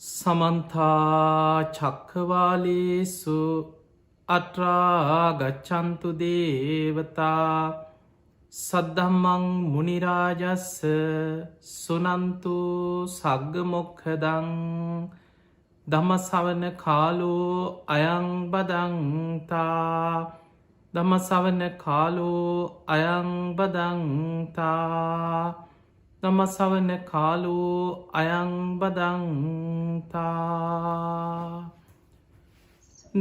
සමන්තා චක්කවාලේසු අත්‍රාගච්ඡන්තු දේවතා සද්ධම්මං මුනිරාජස්ස සුනන්තු සග්ගමොක්ඛදං ධම්මසවන කාලෝ අයං බදන්තා ධම්මසවන කාලෝ අයං බදන්තා ධම්මසවන කාලෝ අයං බදන්තා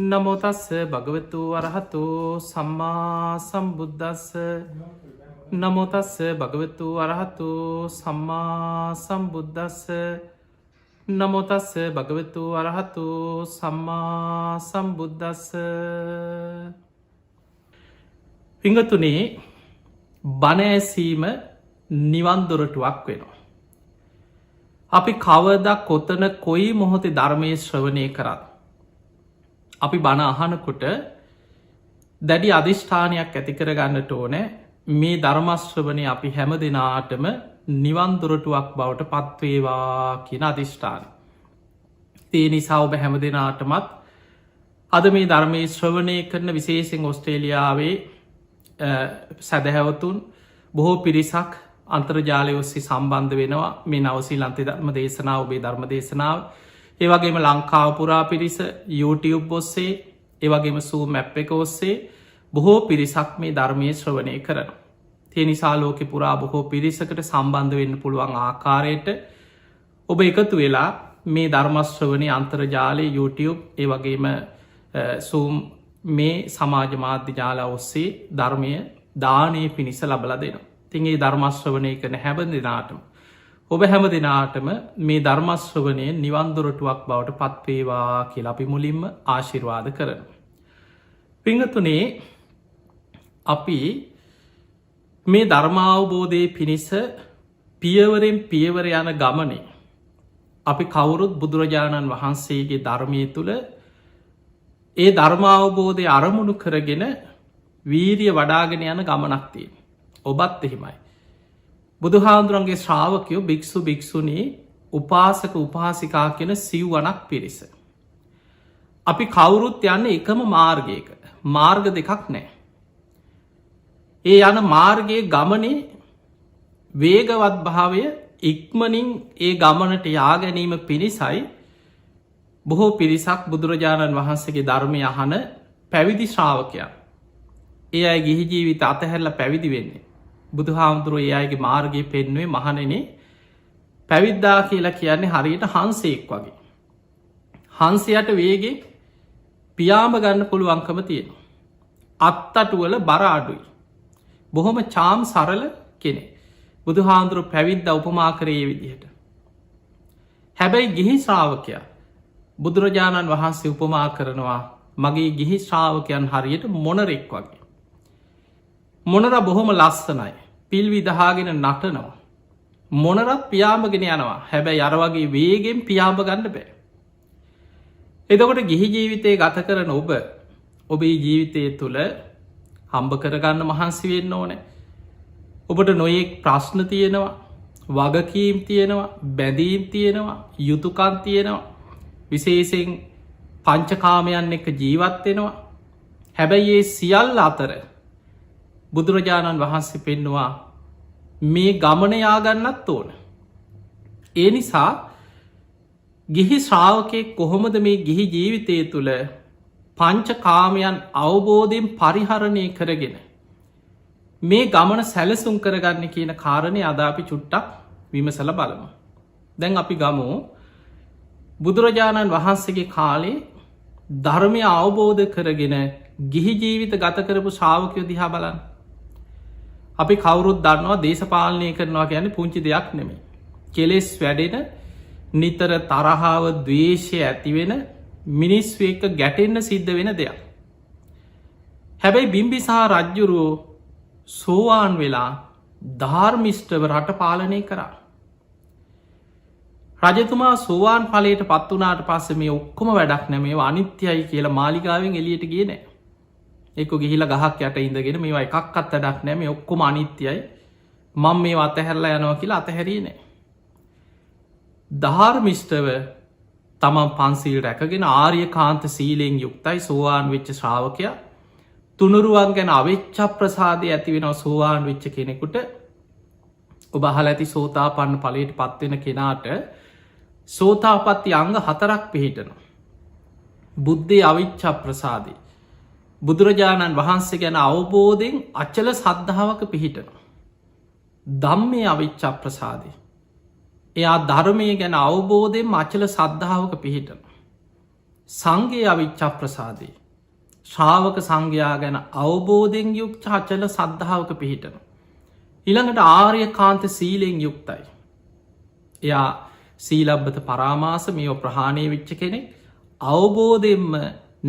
නමෝ තස්ස භගවතු වරහතු සම්මා සම්බුද්දස්ස නමෝ තස්ස භගවතු වරහතු සම්මා සම්බුද්දස්ස නමෝ තස්ස භගවතු වරහතු සම්මා සම්බුද්දස්ස. පිංගතුනේ බණ ඇසීම නිවන් දොරටුවක් වෙනවා. අපි කවදා කොතන කොයි මොහොතේ ධර්මයේ ශ්‍රවණය කරත් අපි බණ අහනකොට දැඩි අධිෂ්ඨානයක් ඇති කරගන්නට ඕනේ මේ ධර්ම ශ්‍රවණය අපි හැම දිනාටම නිවන් දොරටුවක් බවට පත්වේවා කියන අධිෂ්ඨානය. ඒ නිසා ඔබ හැම දිනාටමත් අද මේ ධර්මයේ ශ්‍රවණය කරන විශේෂයෙන් ඔස්ට්‍රේලියාවේ සැදැහැවතුන් බොහෝ පිරිසක් අන්තර්ජාලය ඔස්සේ සම්බන්ධ වෙනවා මේ නවසීලන්තේ ධර්ම දේශනාව ඔබේ ධර්ම දේශනාව. ඒවගේම ලංකාව පුරා පිරිස YouTube ඔස්සේ ඒවගේම Zoom app එක ඔස්සේ බොහෝ පිරිසක් මේ ධර්මය ශ්‍රවණය කරන. ඒ නිසා ලෝකෙ පුරා බොහෝ පිරිසකට සම්බන්ධ වෙන්න පුළුවන් ආකාරයට ඔබ එකතු වෙලා මේ ධර්මශ්‍රවණය අන්තර්ජාලය YouTube ඒවගේම Zoom මේ සමාජ මාධ්‍ය ජාලා ඔස්සේ ධර්මය දානය පිණිස ලබල දෙනවා. තිගේ ධර්මශ්‍රවනය කරන හැබ දෙනාටම ඔබ හැම දෙනාටම මේ ධර්මශ්‍රවනය නිවන්දොරටුවක් බවට පත්වේවා කියලා අපි මුලින්ම ආශිර්වාද කරන. පිංහතුනේ අපි මේ ධර්මාවබෝධය පිණිස පියවරෙන් පියවර යන ගමනේ අපි කවුරුත් බුදුරජාණන් වහන්සේගේ ධර්මය තුළ ඒ ධර්මාවබෝධය අරමුණු කරගෙන වීරිය වඩාගෙන යන ගමනක්තිය. ඔබත් එහෙමයි. බුදුහාන්දුරන්ගේ ශ්‍රාවකයෝ භික්‍ෂු භික්‍ෂුණී උපාසක උපාසිකා කියෙන සිව්වනක් පිරිස. අපි කවුරුත් යන්න එකම මාර්ගයක මාර්ග දෙකක් නෑ. ඒ යන මාර්ගයේ ගමනේ වේගවත් භාවය ඉක්මනින් ඒ ගමනට යා ගැනීම පිණිසයි බොහෝ පිරිසක් බුදුරජාණන් වහන්සේගේ ධර්මය අහන පැවිදි ශ්‍රාවකයන්. ඒ අයි ගිහි ජීවිත අතහැරල පැවිදි වෙන්නේ. බුදු හාමුදුරුව ඒ අයගේ මාර්ගය පෙන්නුවේ මහණනේ පැවිද්දා කියලා කියන්නේ හරියට හන්සේෙක් වගේ. හන්සයට වේගේ පියාම ගන්න පුළුවන්කම තියෙන. අත්තටුවල බර අඩුයි. බොහොම චාම් සරල කෙනෙ. බුදු හාමුදුරුව පැවිද්ද උපමා කරයේ විදිහට. හැබැයි ගිහි ශ්‍රාවකයා බුදුරජාණන් වහන්සේ උපමා කරනවා මගේ ගිහි ශ්‍රාවකයන් හරියට මොනරෙක් වගේ. මොනර බොහොම ලස්සනයි. පිල් විදහාගෙන නටනවා. මොනරත් පියාමගෙන යනවා. හැබැයි අරවගේ වේගෙන් පියාඹ ගන්න බෑ. එදකොට ගිහි ජීවිතය ගත කරන ඔබ ඔබේ ජීවිතය තුළ හම්බ කරගන්න මහන්සි වෙන්න ඕනෑ. ඔබට නොයෙක් ප්‍රශ්න තියෙනවා වගකීම් තියෙනවා බැඳීම් තියෙනවා යුතුකන් තියෙනවා විශේෂෙන් පංචකාමයන් එක ජීවත්වෙනවා. හැබැයි ඒ සියල් අතර බුදුරජාණන් වහන්සේ පෙන්නවා මේ ගමනයාගන්නත් ඕන. ඒ නිසා ගිහි ශ්‍රාවකයෙක් කොහොමද මේ ගිහි ජීවිතය තුළ පංචකාමයන් අවබෝධයෙන් පරිහරණය කරගෙන මේ ගමන සැලසුම් කරගන්න කියන කාරණය අදාපි චුට්ටක් විමසල බලමු. දැන් අපි ගමු බුදුරජාණන් වහන්සේගේ කාලේ ධර්මය අවබෝධ කරගෙන ගිහි ජීවිත ගත කරපු ශ්‍රාවකයෝ දිහා බලන්න. අපි කවුරුත් දන්නවා දේශපාලනය කරනවා කියන්නේ පුංචි දෙයක් නෙමේ. කෙලෙස් වැඩෙන නිතර තරහාව ද්වේශය ඇතිවෙන මිනිස්ව එක්ක ගැටෙන්න සිද්ධ වෙන දෙයක්. හැබැයි බිම්බිසාර රජ්ජුරුවෝ සෝවාන් වෙලා ධාර්මිෂ්ඨව රට පාලනය කරා. රජතුමා සෝවාන් ඵලයට පත් වනාට පස්ස මේ ඔක්කොම වැඩක් නැමේ අනිත්‍යයි කියලා මාලිගාවෙන් එලියට ගේ නෑ. එක ගිහිල ගහක් යට ඉඳගෙන මේවා එකක්ත් වැඩක් නෑ මේ ඔක්කොම අනිත්‍යයි මං මේ අතහැරලා යනවා කියලා අතහැරී නෑ. ධාර්මිෂ්ඨව තමන් පන්සීල් රැකගෙන ආර්ය කාන්ත සීලයෙන් යුක්තයි සෝවාන් වෙච්ච ශ්‍රාවකයා තුනුරුවන් ගැන අවිච්ච ප්‍රසාදය ඇතිවෙන සෝවාන් වෙච්ච කෙනෙකුට ඔබ අහලා ඇති සෝතාපන්න ඵලයට පත්වෙන කෙනාට සෝතාපට්ටි අංග 4ක් පිහිටනවා. බුද්ධේ අවිච්ච ප්‍රසාදේ බුදුරජාණන් වහන්සේ ගැන අවබෝධයෙන් අචල සද්ධාවක පිහිටනවා. ධම්මේ අවිච්ච ප්‍රසාදේ එයා ධර්මය ගැන අවබෝධයෙන් අචල සද්ධාවක පිහිටනවා. සංඝේ අවිච්ච ප්‍රසාදේ ශ්‍රාවක සංඝයා ගැන අවබෝධයෙන් යුක්ත අචල සද්ධාවක පිහිටනවා. ඊළඟට ආර්ය කාන්ත සීලෙන් යුක්තයි. එයා සීලබ්බත පරාමාස මේ ප්‍රහාණය වෙච්ච කෙනෙක් අවබෝධයෙන්ම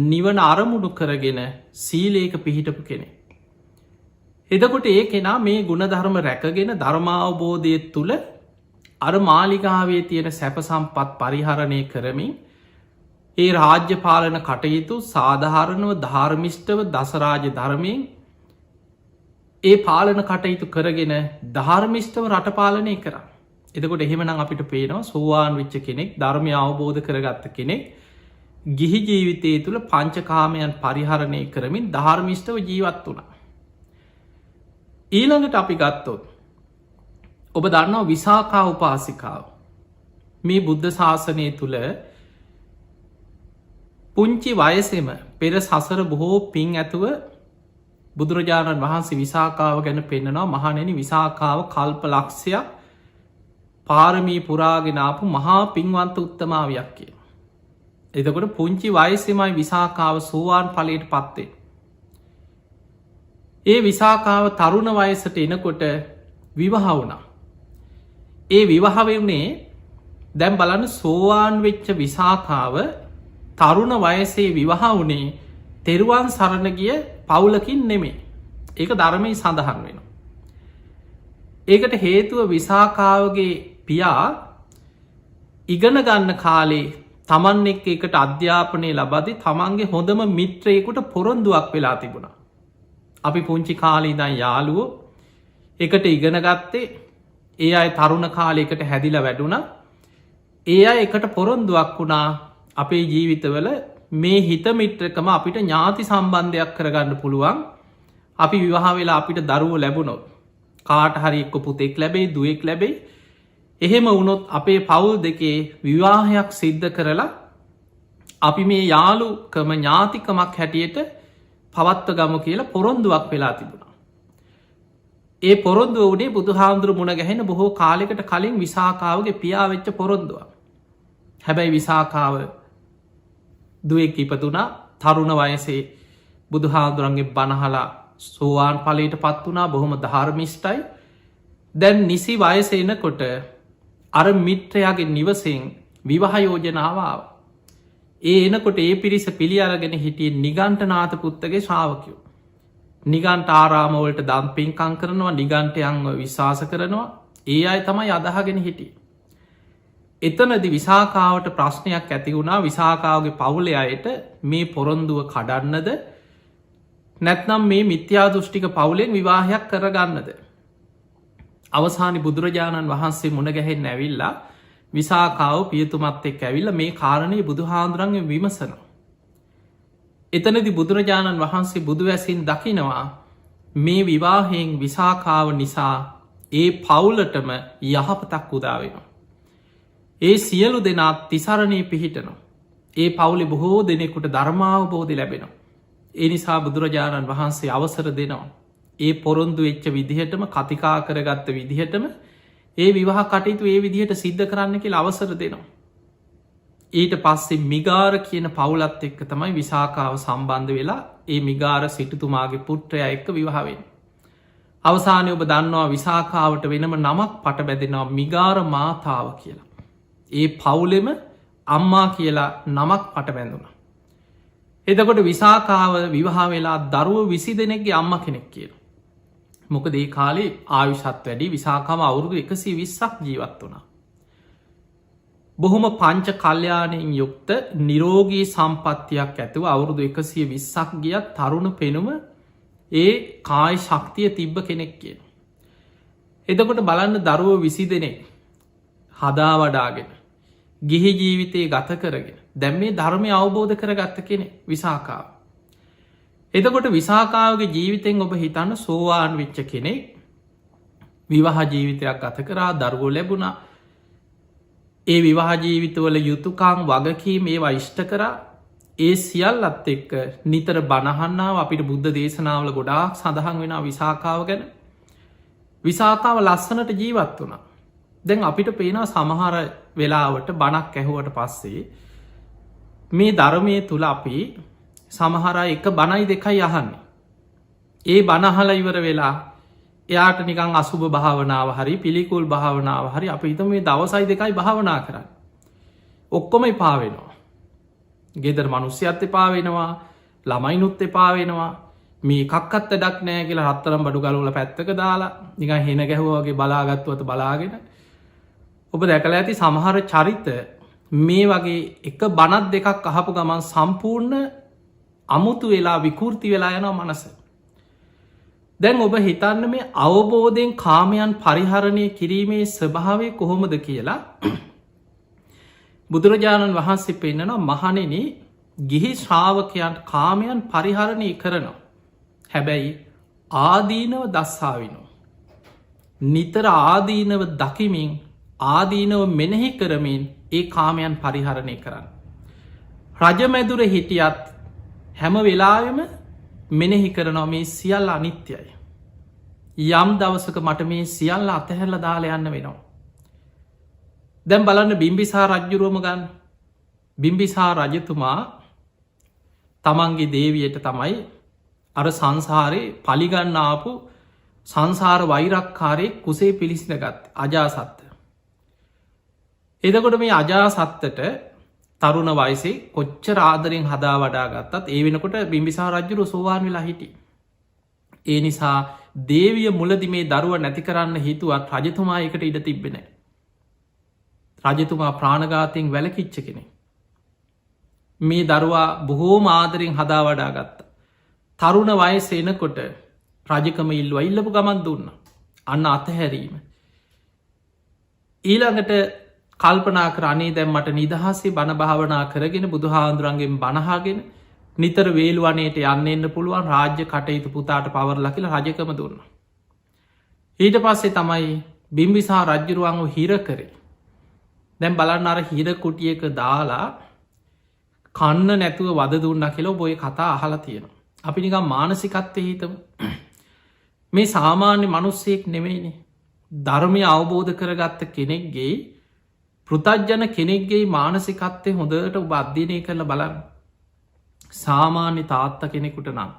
නිවන අරමුණු කරගෙන සීලේක පිහිටපු කෙනෙක්. එතකොට ඒ කෙනා මේ ගුණධර්ම රැකගෙන ධර්මාවබෝධය තුළ අර මාලිගාවේ තියෙන සැප සම්පත් පරිහරණය කරමින් ඒ රාජ්‍ය පාලන කටයුතු සාධාරණව ධර්මිෂ්ඨව දසරාජ ධර්මයෙන් ඒ පාලන කටයුතු කරගෙන ධර්මිෂ්ඨව රට පාලනය කරා. එතකොට එහෙමනම් අපිට පේනවා සෝවාන් වෙච්ච කෙනෙක් ධර්මය අවබෝධ කරගත්ත කෙනෙක් ගිහි ජීවිතය තුළ පංචකාමයන් පරිහරණය කරමින් ධර්මිෂ්ඨව ජීවත් වුණා. ඊළඟට අපි ගත්තොත් ඔබ දන්නවා විසාකා උපාසිකාව මේ බුද්ධ ශාසනය තුළ පුංචි වයසෙම පෙර සසර බොහෝ පින් ඇතුව බුදුරජාණන් වහන්සේ විසාකාව ගැන පෙන්නවා මහණෙනි විසාකාව කල්ප ලක්ෂයක් පාරමී පුරාගෙනාපු මහා පින්වන්ත උත්තමාවියක් කිය. එතකොට පුංචි වයසෙමයි විසාකාව සෝවාන් ඵලයට පත්වේ. ඒ විසාකාව තරුණ වයසට එනකොට විවාහ වුණා. ඒ විවාහ වෙන්නේ දැන් බලන්න සෝවාන් වෙච්ච විසාකාව තරුණ වයසේ විවාහ වුණේ තෙරුවන් සරණ ගිය පවුලකින් නෙමේ. ඒක ධර්මයේ සඳහන් වෙනවා. ඒකට හේතුව විසාකාවගේ පියා ඉගෙන ගන්න කාලේ තමන් එක්ක එකට අධ්‍යාපනය ලබද්දී තමන්ගේ හොඳම මිත්‍රයෙකුට පොරොන්දුවක් වෙලා තිබුණා. අපි පුංචි කාලේ ඉඳන් යාළුවෝ එකට ඉගෙන ගත්තේ ඒ අය තරුණ කාලයකට හැදිලා වැඩුණා. ඒ අය එකට පොරොන්දුවක් වුණා අපේ ජීවිතවල මේ හිත මිත්‍රකම අපිට ඥාති සම්බන්ධයක් කරගන්න පුළුවන්. අපි විවාහ වෙලා අපිට දරුවෝ ලැබුණොත් කාට හරි එක්ක පුතෙක් ලැබෙයි දුවෙක් ලැබෙයි. එහෙම වුණොත් අපේ පවුල් දෙකේ විවාහයක් සිද්ධ කරලා අපි මේ යාළුකම ඥාතිකමක් හැටියට පවත්ව ගමු කියලා පොරොන්දුවක් වෙලා තිබුණා. ඒ පොරොන්දුව උනේ බුදුහාමුදුරු මුණ ගැහෙන බොහෝ කාලයකට කලින් විසාකාවගේ පියා වෙච්ච පොරොන්දුවක්. හැබැයි විසාකාව දුවෙක් ඉපදුනා තරුණ වයසේ බුදුහාමුදුරන්ගේ බණහලා සෝවාන් ඵලයට පත් වුණා බොහොම ධර්මිෂ්ඨයි. දැන් නිසි වයස එනකොට අර මිත්‍රයාගේ නිවසෙන් විවාහ යෝජනාව ආවා. ඒ එනකොට ඒ පිරිස පිළි අරගෙන හිටියේ නිගණ්ඨනාථ පුත්තගේ ශ්‍රාවකයෝ. නිගණ්ඨ ආරාමවලට දන් පින්කම් කරනවා නිගණ්ඨයන්ව විශ්වාස කරනවා. ඒ අය තමයි අදහගෙන හිටියේ. එතනදි විසාකාවට ප්‍රශ්නයක් ඇති වුණා විසාකාවගේ පවුලේ අයට මේ පොරොන්දුව කඩන්නද නැත්නම් මේ මිත්‍යා දෘෂ්ටික පවුලෙන් විවාහයක් කරගන්නද. අවසානයේ බුදුරජාණන් වහන්සේ මුණ ගැහෙන්න ඇවිල්ලා විසාකාව පියතුමත් එක්ක ඇවිල්ලා මේ කාරණේ බුදුහාඳුරන්ගෙන් විමසනවා. එතනදි බුදුරජාණන් වහන්සේ බුදුවැසින් දකිනවා මේ විවාහයෙන් විසාකාව නිසා ඒ පවුලටම යහපතක් උදා වෙනවා. ඒ සියලු දෙනා තිසරණේ පිහිටනවා. ඒ පවුලේ බොහෝ දෙනෙකුට ධර්මාවබෝධය ලැබෙනවා. ඒ නිසා බුදුරජාණන් වහන්සේ අවසර දෙනවා. ඒ පොරොන්දු වෙච්ච විදිහටම කතිකා කරගත්ත විදිහටම ඒ විවාහ කටයුතු ඒ විදිහට සිද්ධ කරන්න කියලා අවසර දෙනවා. ඊට පස්සේ මිගාර කියන පවුලත් එක්ක තමයි විසාකාව සම්බන්ධ වෙලා ඒ මිගාර සිටුතුමාගේ පුත්‍රයා එක්ක විවාහ වෙන්නේ. අවසානයේ ඔබ දන්නවා විසාකාවට වෙනම නමක් පට බැඳෙනවා මිගාර මාතාව කියලා. ඒ පවුලෙම අම්මා කියලා නමක් පට බැඳුණා. එතකොට විසාකාව විවාහ වෙලා දරුවෝ 20 දෙනෙක්ගේ අම්මා කෙනෙක් කියලා. මොකද ඒ කාලේ ආයුෂත් වැඩි විසාකාව අවුරුදු 120ක් ජීවත් වුණා. බොහොම පංච කල්යාණයෙන් යුක්ත නිරෝගී සම්පත්තියක් ඇතුව අවුරුදු 120ක් ගියත් තරුණ පෙනුම ඒ කාය ශක්තිය තිබ්බ කෙනෙක් කියන. එතකොට බලන්න දරුවෝ 20 දෙනෙක් හදා වඩාගෙන ගිහි ජීවිතයේ ගත කරගෙන දැම් මේ ධර්මය අවබෝධ කරගත්ත කෙනෙ විසාකාව. එතකොට විසාකාවගේ ජීවිතෙන් ඔබ හිතන්න සෝවාන් විච්ච කෙනෙක් විවාහ ජීවිතයක් ගත කරා දරුවෝ ලැබුණා. ඒ විවාහ ජීවිතවල යුතුකාං වගකීම ඒවා ඉෂ්ට කරා. ඒ සියල්ලත් එක්ක නිතර බණහන්නාව අපිට බුද්ධ දේශනාවල ගොඩාක් සඳහන් වෙන විසාකාව ගැන. විසාකාව ලස්සනට ජීවත් වුණා. දැන් අපිට පේනවා සමහර වෙලාවට බණක් ඇහුවට පස්සේ මේ ධර්මය තුළ අපි සමහර එක බණයි දෙකයි අහන්නේ. ඒ බණහල ඉවර වෙලා එයාට නිකං අසුභ භාවනාව හරි පිළිකුල් භාවනාව හරි අපි හිතම මේ දවසයි දෙකයි භාවනා කරන්න. ඔක්කොම එපාවෙනවා. ගෙදර මනුස්්‍යයත් එපාවෙනවා ළමයිනුත් එපාවෙනවා මේ කක්කත් ඩක් නෑ කියලා රත්තරම් බඩු ගලුල පැත්තක දාලා නිකන් හෙන ගැහුවගේ බලාගත්තුවත බලාගෙන ඔබ දැකලා ඇති සමහර චරිත මේ වගේ එක බණත් දෙකක් අහපු ගමන් සම්පූර්ණ අමුතු වෙලා විකෘති වෙලා යනවා මනස. දැන් ඔබ හිතන්න මේ අවබෝධයෙන් කාමයන් පරිහරණය කිරීමේ ස්වභාවය කොහොමද කියලා බුදුරජාණන් වහන්සේ පෙන්නනවා මහණෙනි ගිහි ශ්‍රාවකයන්ට කාමයන් පරිහරණය කරනවා. හැබැයි ආදීනව දස්සාවිනෝ. නිතර ආදීනව දකිමින් ආදීනව මෙනෙහි කරමින් ඒ කාමයන් පරිහරණය කරන්න. රජමැදුර හිටියත් හැම වෙලාවෙම මෙනෙහි කරනවා මේ සියල්ල අනිත්‍යයි. යම් දවසක මට මේ සියල්ල අතහැරල දාලා යන්න වෙනවා. දැම් බලන්න බිම්බිසා රජ්ජුරුවම ගන්න. බිම්බිසා රජතුමා තමන්ගේ දේවියට තමයි අර සංසාරයේ පලිගන්න ආපු සංසාර වෛරක්කාරය කුසේ පිළිසින ගත් අජාසත්ත. එදකොට මේ අජාසත්තට තරුණ වයිසේ කොච්චර ආදරෙන් හදා වඩා ගත්තත් ඒ වෙනකොට බිම්බිසා රජ්ජුරු සෝවාන් වෙලා හිටි. ඒ නිසා දේවිය මුලදි මේ දරුව නැති කරන්න හිතුවත් රජතුමා එකට ඉඩ තිබෙන. රජතුමා ප්‍රාණඝාතයෙන් වැළකිච්ච කෙනෙ. මේ දරුවා බොහෝම ආදරෙන් හදා වඩා ගත්ත. තරුණ වයස එනකොට රජකම ඉල්ලුව ඉල්ලපු ගමන් දුන්න. අන්න අතහැරීම. ඊළඟට කල්පනා කරනේ දැම් මට නිදහසේ බණ භාවනා කරගෙන බුදුහාන්දුරන්ගෙන් බණහාගෙන නිතර වේළුවනයට යන්න එන්න පුළුවන් රාජ්‍ය කටයුතු පුතාට පවරලා කියලා රජකම දුන්න. ඊට පස්සේ තමයි බිම්බිසා රජ්ජුරුවන්ව හිර කරේ. දැම් බලන්න අර හිර කුටියක දාලා කන්න නැතුව වද දුන්න කියලෝ බොය කතා අහලා තියෙනවා. අපි නිකම් මානසිකත්වය හිතම මේ සාමාන්‍ය මනුස්සයෙක් නෙමෙයිනි. ධර්මය අවබෝධ කරගත්ත කෙනෙක්ගේ පෘතජ්ජන කෙනෙක්ගේ මානසිකත්වය හොඳට ඔබ අධ්‍යනය කරල බලන්න. සාමාන්‍ය තාත්ත කෙනෙකුට නම්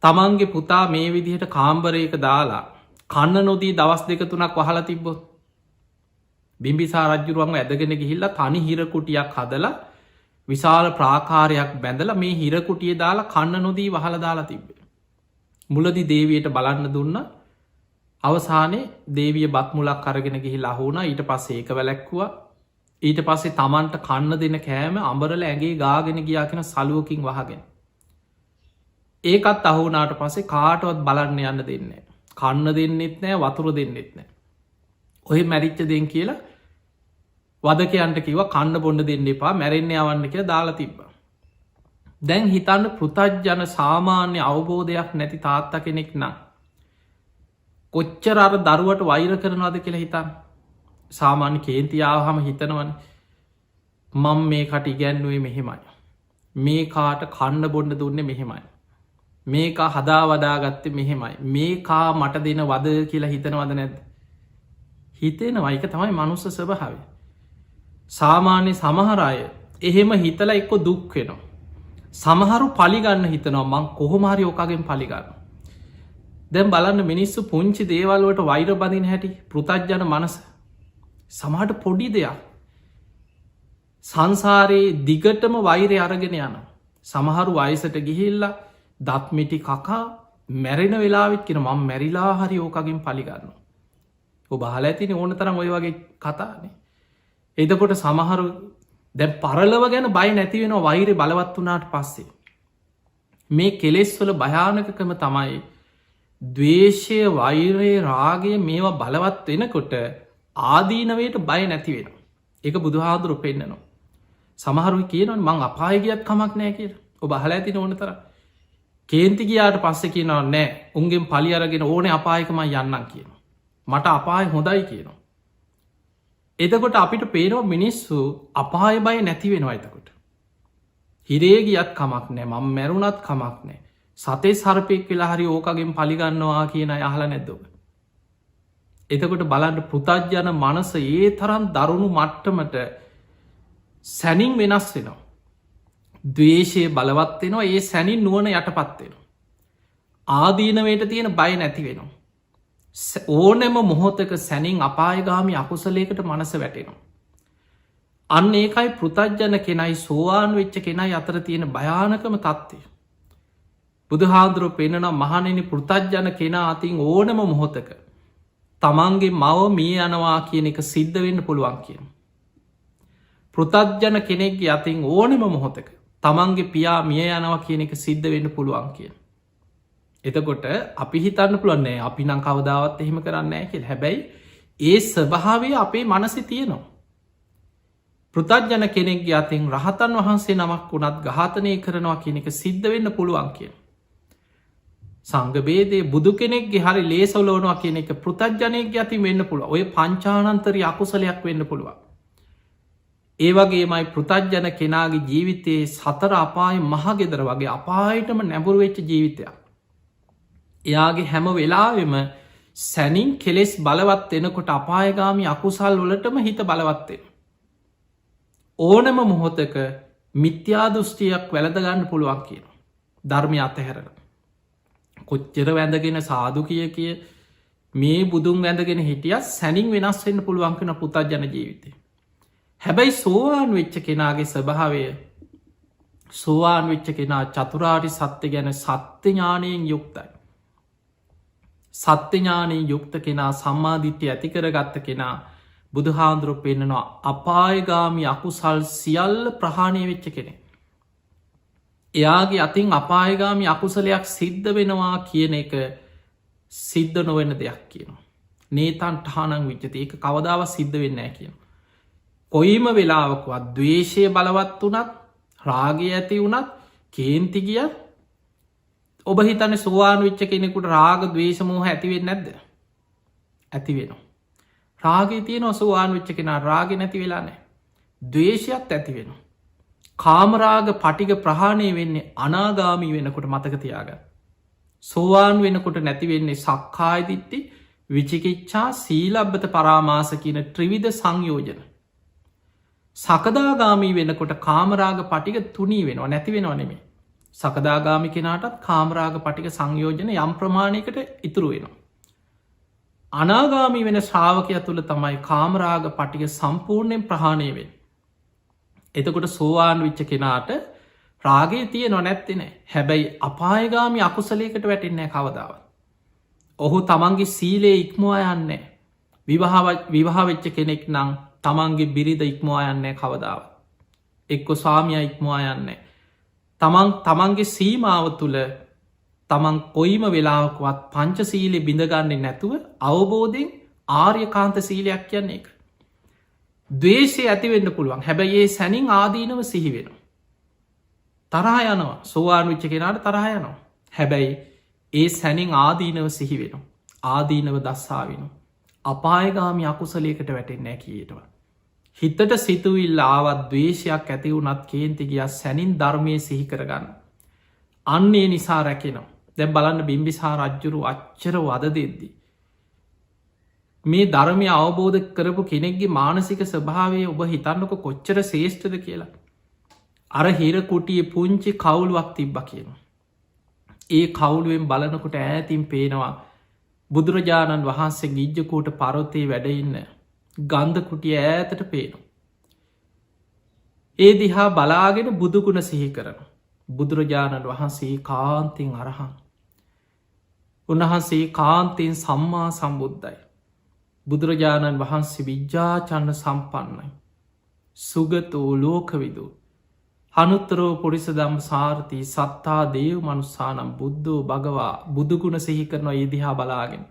තමන්ගේ පුතා මේ විදිහට කාම්බරයක දාලා කන්න නොදී දවස් දෙක තුනක් වහලා තිබ්බොත් බිම්බිසා රජ්ජුරුවන්ව ඇදගෙන ගිහිල්ල තනි හිරකුටියක් හදලා විශාල ප්‍රාකාරයක් බැඳල මේ හිරකුටිය දාලා කන්න නොදී වහල දාලා තිබ්බේ. මුලදි දේවියට බලන්න දුන්න අවසානයේ දේවිය බත්මුලක් අරගෙන ගිහි ලහුණ ඊට පස්සේ ඒක වැලැක්වා ඊට පස්සේ තමන්ට කන්න දෙන කෑම අඹරල ඇගේ ගාගෙන ගියා කෙන සලුවකින් වහගෙන. ඒකත් අහුනාට පස්සේ කාටවත් බලන්න යන්න දෙන්නේ. කන්න දෙන්නෙත් නෑ වතුර දෙන්නෙත් නෑ. ඔය මැරිච්ච දෙන් කියලා වදකයන්ට කිව කන්න බොන්න දෙන්න එපා මැරෙන්න්න යවන්න කියලා දාලා තිබ්බ. දැන් හිතන්න පෘතජ්ජන සාමාන්‍ය අවබෝධයක් නැති තාත්ත කෙනෙක් නම් කොච්චර අර දරුවට වෛර කරනවාද කියලා හිතන් සාමාන්‍ය කේන්තියාව හම හිතනවන මං මේ කට ඉගැන්නුවේ මෙහෙමයි. මේ කාට කන්න බොන්න දුන්න මෙහෙමයි. මේකා හදා වදාගත්ත මෙහෙමයි. මේකා මට දෙන වද කියලා හිතනවද නැද්ද. හිතෙන වයික තමයි මනුස්ස ස්වභාවය. සාමාන්‍ය සමහරය එහෙම හිතලා එක්කො දුක් වෙනවා. සමහරු පලිගන්න හිතනවා මං කොහොමහරි ඕකාගෙන් පලිගන්න. දැම් බලන්න මිනිස්සු පුංචි දේවල්වට වෛර බඳින් හැටි පෘතජ්ජන මනස සමහට පොඩි දෙයක් සංසාරයේ දිගටම වෛරය අරගෙන යන සමහරු වයසට ගිහිල්ල දත්මිටි කකා මැරෙන වෙලාවිත් කියෙන මං මැරිලා හරි ඕකගෙන් පලිගන්න. ඔබ හල ඇතින ඕන තරම් ඔය වගේ කතානේ. එදකොට සමහරු දැ පරලව ගැන බයි නැතිවෙන වෛරය බලවත් වනාට පස්සේ. මේ කෙලෙස්වල භයානකකම තමයි දවේශය වෛරයේ රාගය මේවා බලවත් වෙනකොට ආදීනවයට බය නැතිවෙන. ඒක බුදුහාදුරු පෙන්න්නනවා. සමහරුව කියනවන මං අපාය ගියත් කමක් නෑ කිය ඔබ හල ඇතින ඕන තර කේන්ති ගියාට පස්ස කියනව නෑ උන්ගෙන් පලි අරගෙන ඕන අපායකම යන්නම් කියනවා. මට අපාය හොඳයි කියනවා. එතකොට අපිට පේනවා මිනිස්සු අපාය බය නැති වෙනවා එතකොට. හිරේ ගියත් කමක් නෑ මං මැරුණත් කමක් නෑ සතේ සර්පයෙක් වෙලා හරි ඕකගෙන් පලිගන්නවා කියන අහල නැද්දෝක. එතකොට බලන්න පෘතජ්ජන මනස ඒ තරම් දරුණු මට්ටමට සැනින් වෙනස් වෙනවා. දවේශය බලවත්වෙනවා ඒ සැනින් නුවන යටපත්වෙනවා. ආදීනවයට තියෙන බය නැති වෙනවා. ඕනෙම මොහොතක සැනින් අපායගාමි අකුසලයකට මනස වැටෙනවා. අන්න ඒකයි පෘතජ්ජන කෙනයි සෝවාන් වෙච්ච කෙනයි අතර තියෙන භයානකම තත්ත්වය. බුදුහාදුරුව පෙන්න්නන මහනෙනි පෘතජ්ජන කෙනා අතින් ඕනම මොහොතක තමන්ගේ මව මිය යනවා කියන එක සිද්ධ වෙන්න පුළුවන් කියන. පෘතජ්ජන කෙනෙක්ගේ අතින් ඕනෙම මොහොතක තමන්ගේ පියා මිය යනවා කියන එක සිද්ධ වෙන්න පුළුවන් කියන. එතකොට අපි හිතන්න පුළන්නේ අපි නං කවදාවත් එහෙම කරන්න කියල් හැබැයි ඒ ස්වභාවය අපේ මනසි තියෙනවා. පෘතජ්ජන කෙනෙක්ගේ අතින් රහතන් වහන්සේ නමක් වුණත් ඝාතනය කරනවා කියන එක සිද්ධ වෙන්න පුළුවන් කිය. සංගබේදේ බුදු කෙනෙක්ගේ හරි ලේසවලෝනවා කියන එක පෘතජ්ජනයක් ඇති වෙන්න පුළුව ඔය පංචානන්තරි අකුසලයක් වෙන්න පුළුවන්. ඒවගේමයි පෘතජ්ජන කෙනාගේ ජීවිතයේ සතර අපාය මහගෙදර වගේ අපායටම නැබුරු වෙච්ච ජීවිතයක්. එයාගේ හැම වෙලාවෙම සැනින් කෙලෙස් බලවත් එනකොට අපායගාමි අකුසල් වලටම හිත බලවත්වෙන. ඕනම මොහොතක මිත්‍යා දෘෂ්ටියක් වැළඳගන්න පුළුවන් කියන. ධර්මය අතහැරන. කොච්චර වැඳගෙන සාදු කිය මේ බුදුන් වැඳගෙන හිටියත් සැනින් වෙනස් වෙන්න පුළුවන්කන පුතජන ජීවිතය. හැබැයි සෝවාන් වෙච්ච කෙනාගේ ස්වභාවය සෝවාන් වෙච්ච කෙනා චතුරාරි සත්‍ය ගැන සත්‍යඥානයෙන් යුක්තයි. සත්‍යඥානයෙන් යුක්ත කෙනා සම්මාධිට්්‍ය ඇතිකර ගත්ත කෙනා බුදුහාන්දුරුව පෙන්න්නනවා අපායගාමි අකුසල් සියල්ල ප්‍රහාණය වෙච්ච කෙනෙ. එයාගේ අතින් අපායගාමි අකුසලයක් සිද්ධ වෙනවා කියන එක සිද්ධ නොවෙන දෙයක් කියනවා. නේතන් ටහනං විච්චති එක කවදාව සිද්ධ වෙන්න කියන. කොයිම වෙලාවකවත් දවේශය බලවත් වනත් රාගය ඇති වනත් කේන්ති ගිය ඔබ හිතන සුවාන් විච්ච කෙනෙකුට රාග දවේශමූහ ඇතිවෙන්න නැද්ද ඇති වෙනවා. රාගේ තියන ඔසවාන් විච්ච කෙනා රාග නැති වෙලා නෑ දවේශයක්ත් ඇති වෙනවා. කාමරාග පටික ප්‍රහාණය වෙන්නේ අනාගාමී වෙනකොට මතකතියාගන්න. සෝවාන් වෙනකොට නැතිවෙන්නේ සක්කායිදිත්ති විචිකිච්ඡා සීලබ්බත පරාමාස කියන ත්‍රිවිධ සංයෝජන. සකදාගාමී වෙනකොට කාමරාග පටික තුනී වෙනවා නැති වෙනවා නෙමේ. සකදාගාමි කෙනාටත් කාමරාග පටික සංයෝජන යම් ප්‍රමාණයකට ඉතුරු වෙනවා. අනාගාමී වෙන ශ්‍රාවකය තුළ තමයි කාමරාග පටික සම්පූර්ණයෙන් ප්‍රහාණය වෙන්. එතකොට සෝවාන් විච්ච කෙනාට රාගේ තිය නොනැත්තින හැබැයි අපායගාමි අකුසලයකට වැටෙන්නේ කවදාව. ඔහු තමන්ගේ සීලේ ඉක්මවා යන්නේ විවාහ වෙච්ච කෙනෙක් නං තමන්ගේ බිරිද ඉක්මවා යන්නේ කවදාව. එක්කො ස්වාමිය ඉක්මවා යන්නේ. තමන්ගේ සීමාව තුළ තමන් කොයිම වෙලාවකවත් පංච සීලෙ බිඳගන්නේ නැතුව අවබෝධයෙන් ආර්යකාන්ත සීලයක් කියන්නේ එක. දවේශය ඇතිවෙන්න පුළුවන් හැබැයි ඒ සැනින් ආදීනව සිහිවෙන. තරහ යනවා සෝවාන් විච්ච කෙනාට තරහ යනවා. හැබැයි ඒ සැනින් ආදීනව සිහිවෙන. ආදීනව දස්සාාවෙන. අපායගාමි අකුසලයකට වැටෙන්නෑ කියටවා. හිතට සිතුවිල් ආවත් දවේශයක් ඇති වුනත් කේන්ති ගිය සැනින් ධර්මය සිහි කරගන්න. අන්නේ නිසා රැකෙනවා. දැ බලන්න බිම්බිසා රජ්ජුරු අච්චර වද දෙද්දී. මේ ධර්මය අවබෝධ කරපු කෙනෙක්ගේ මානසික ස්වභාවය ඔබ හිතන්නක කොච්චර ශේෂ්ඨද කියලා. අර හිරකුටිය පුංචි කවුලුවක් තිබ්බ කියනවා. ඒ කවුලුවෙන් බලනකොට ඈතින් පේනවා බුදුරජාණන් වහන්සේ ගිජ්ජකූට පරොතේ වැඩඉන්න ගන්ධකුටිය ඈතට පේනවා. ඒ දිහා බලාගෙන බුදුගුණ සිහි කරන. බුදුරජාණන් වහන්සේ කාන්තින් අරහන්. උන්වහන්සේ කාන්තයෙන් සම්මා සම්බුද්ධයි. බුදුරජාණන් වහන්සේ විජ්ජාචන්න සම්පන්නයි. සුගතෝ ලෝකවිදු. හනුත්තරෝ පුරිස දම් සාර්ථී සත්තා දේව මනුස්සානම් බුද්ධෝ භගවා බුදුගුණ සිහි කරනවා ඉදිහා බලාගෙන.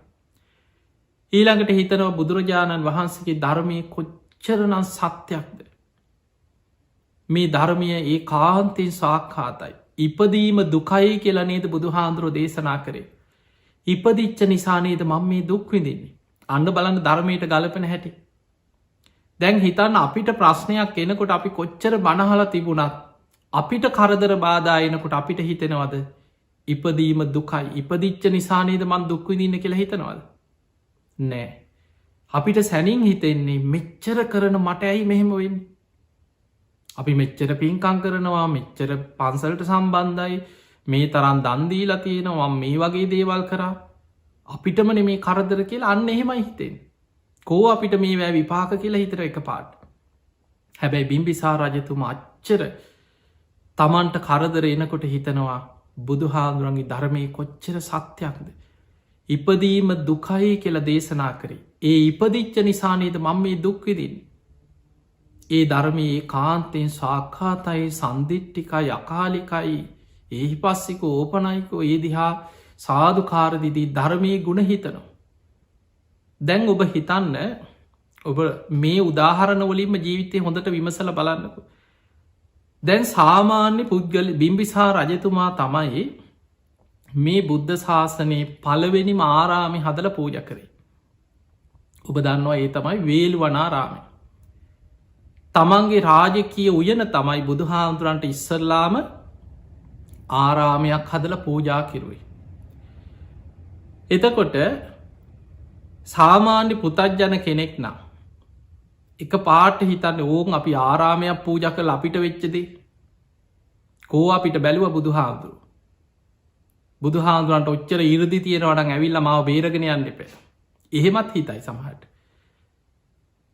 ඊළඟට හිතනව බුදුරජාණන් වහන්සේගේ ධර්මය කොච්චරනම් සත්‍යයක්ද. මේ ධර්මය ඒ කාන්තෙන් සාක්ඛාතයි. ඉපදීම දුකයි කියලා නේද බුදුහාන්දුරුවෝ දේශනා කරේ. ඉපදිච්ච නිසානේද මම මේ දුක් විඳින්නේ. අන්න බලන්න ධර්මයට ගලපෙන හැටි. දැන් හිතන්න අපිට ප්‍රශ්නයක් එනකොට අපි කොච්චර බනහලා තිබුණත් අපිට කරදර බාධා එනකොට අපිට හිතෙනවද ඉපදීම දුකයි ඉපදිච්ච නිසානේද මන් දුක් විඳින්න කියලා හිතනවද? නෑ. අපිට සැනින් හිතෙන්නේ මෙච්චර කරන මට ඇයි මෙහෙම වෙන්නේ? අපි මෙච්චර පින්කම් කරනවා, මෙච්චර පන්සලට සම්බන්ධයි, මේ තරම් දන් දීලා තියෙනවා, මේ වගේ දේවල් කරා අපිටමනේ මේ කරදර කියලා අන්න එහෙමයි හිතෙන්නේ. කෝ අපිට මේ වැෑ විපාක කියලා හිතර එකපාරට. හැබැයි බිම්බිසාර රජතුමා අච්චර තමන්ට කරදර එනකොට හිතනවා බුදුහාඳුරන්ගේ ධර්මය කොච්චර සත්‍යයක්ද. ඉපදීම දුකයි කියලා දේශනා කරේ. ඒ ඉපදිච්ච නිසානේද මම මේ දුක් විඳින්නේ. ඒ ධර්මයේ කාන්තෙන් සාක්ඛාතයි, සන්දිට්ඨිකයි, අකාලිකයි, ඒහි පස්සික ඕපනයිකෝ ඒ දිහා සාධුකාරදිදී ධර්මයේ ගුණ හිතනවා. දැන් ඔබ හිතන්න ඔබ මේ උදාහරණ වලින්ම ජීවිතය හොඳට විමසල බලන්නකු. දැන් සාමාන්‍ය පුද්ගල බිම්බිසාර රජතුමා තමයි මේ බුද්ධ ශාසනයේ පළවෙනිම ආරාමය හදල පූජ කරේ. ඔබ දන්නවා ඒ තමයි වේළුවනාරාමය. තමන්ගේ රාජකීය උයන තමයි බුදුහාමුදුරන්ට ඉස්සරලාම ආරාමයක් හදල පූජා කිරුවේ. එතකොට සාමාන්‍ය පුතත්ජන කෙනෙක් නම් එක පාට හිතන්න ඕන් අපි ආරාමයක් පූජ කළ අපිට වෙච්චදේ කෝ අපිට බැලුව බුදුහාමුදුරු. බුදුහාමුදුරන්ට ඔච්චර ඉරදි තියෙනවටන් ඇවිල්ල මාව බේරගෙන යන්න එපේ. එහෙමත් හිතයි සමහට.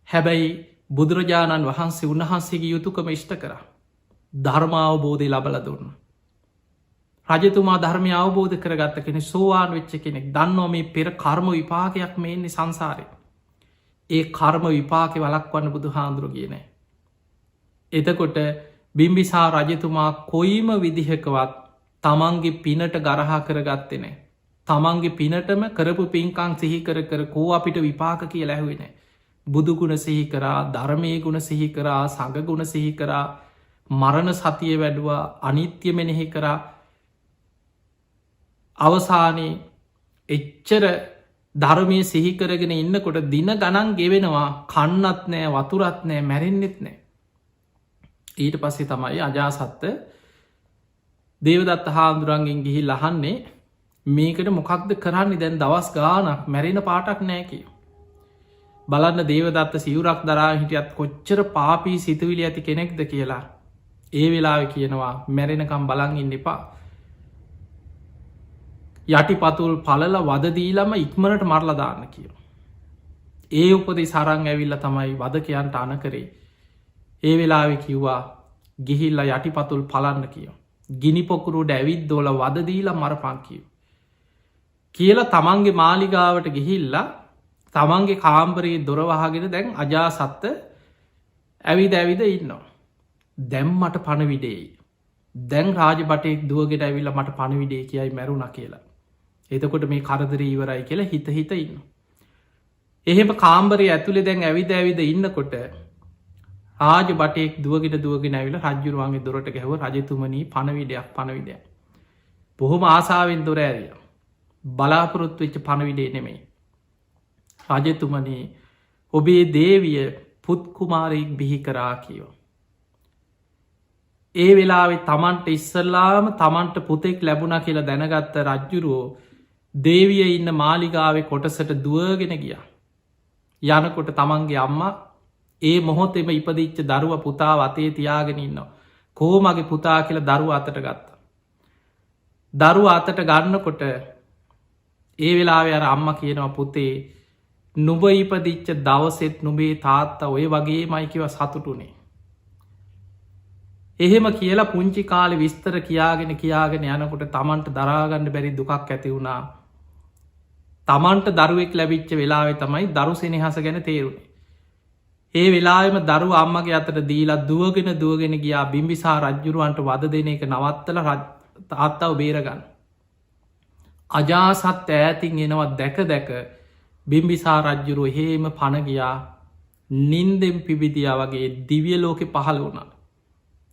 හැබැයි බුදුරජාණන් වහන්සේ උන්වහන්සේගේ යුතුකම ඉෂ්ට කරා. ධර්මාවබෝධය ලබල දුන්න. රජතුමා ධර්මය අවබෝධ කරගත්ත කෙනෙ සෝවාන් වෙච්ච කෙනෙක් දන්නවා මේ පෙර කර්ම විපාකයක් මේන්නේ සංසාරය. ඒ කර්ම විපාක වලක්වන්න බුදු හාන්දුරු කියනෑ. එතකොට බිම්බිසා රජතුමා කොයිම විදිහකවත් තමන්ගේ පිනට ගරහා කරගත්තේ නෑ. තමන්ගේ පිනටම කරපු පින්කං සිහි කර කෝ අපිට විපාක කිය ලැහුවෙනෑ. බුදුගුණ සිහි කරා, ධර්මය ගුණ සිහි කරා, සඟගුණ සිහි කරා, මරණ සතිය වැඩුවා, අනිත්‍ය මෙනෙහි කරා. අවසානයේ එච්චර ධර්මය සිහිකරගෙන ඉන්නකොට දින ගණන් ගෙවෙනවා, කන්නත් නෑ, වතුරත් නෑ, මැරෙන්න්නෙත් නෑ. ඊට පස්සේ තමයි අජාසත්ත දේවදත්ත හාමුදුරන්ගෙන් ගිහි ලහන්නේ මේකට මොකක්ද කරන්නේ දැන් දවස් ගානක් මැරෙන පාටක් නෑ කිය. බලන්න දේවදත්ත සිවුරක් දරා හිටියත් කොච්චර පාපී සිතුවිලි ඇති කෙනෙක්ද කියලා. ඒ වෙලාව කියනවා මැරෙනකම් බලන් ඉන්න එපා. යටිපතුල් පලල වදදීලම ඉක්මනට මරලදාන්න කිය. ඒ උපදි සරං ඇවිල්ල තමයි වදකයන්ට අන කරේ. ඒ වෙලාවෙ කිව්වා ගිහිල්ල යටිපතුල් පලන්න කියෝ. ගිනිපොකුරුට ඇවිද්දෝල වදදීල මරපං කියෝ. කියල තමන්ගේ මාලිගාවට ගිහිල්ලා තමන්ගේ කාම්බරයේ දොරවහගෙන දැන් අජාසත්ත ඇවිද ඇවිද ඉන්නවා. දැම් මට පණවිඩේයි. දැන් රාජබටෙක් දුවගෙන ඇවිල්ල මට පණවිඩේ කියයි මැරුණ කියලා. එතකොට මේ කරදර ඉවරයි කියලා හිත හිත ඉන්න. එහෙම කාම්බරය ඇතුළේ දැන් ඇවිද ඇවිද ඉන්නකොට රාජ බටෙක් දුවගෙන ඇවිල රජ්ජුරුවන්ගේ දොරට ගැහව රජතුමනී පණවිඩයක්. බොහොම ආසාාවෙන් දොර ඇරිය. බලාපොරොත්තු වෙච්ච පණවිඩේ නෙමෙයි. රජතුමනී ඔබේ දේවිය පුත්කුමාරයෙක් බිහි කරා කියෝ. ඒ වෙලාවෙ තමන්ට ඉස්සල්ලාම තමන්ට පුතෙක් ලැබුණ කියලා දැනගත්ත රජ්ජුරුවෝ දේවිය ඉන්න මාලිගාවේ කොටසට දුවගෙන ගිය. යනකොට තමන්ගේ අම්මා ඒ මොහොතෙම ඉපදිච්ච දරුව පුතා වතේ තියාගෙන ඉන්නවා. කෝමගේ පුතා කියල දරුව අතට ගත්තා. දරුව අතට ගන්නකොට ඒ වෙලාවෙ අර අම්ම කියනවා පුතේ නුබ ඉපදිච්ච දවසෙත් නුබේ තාත්තා ඔය වගේ මයිකිව සතුටුනේ. එහෙම කියලා පුංචි කාලෙ විස්තර කියාගෙන යනකොට තමන්ට දරාගන්න බැරි දුකක් ඇති වුණා. තමන්ට දරුවෙක් ලැබිච්ච වෙලාවෙ තමයි දරු සෙනෙහස ගැන තේරුණේ. ඒ වෙලාම දරු අම්මගේ අතට දීලා දුවගෙන ගියා බිම්බිසා රජ්ජුරුවන්ට වද දෙන එක නවත්තල තාත්තාව බේරගන්න. අජාසත් ඈතින් එනවා දැක බිම්බිසා රජ්ජුරුව එහෙම පණගියා නින්දෙන් පිබිදියා වගේ දිවිය ලෝකෙ පහළ වුණා.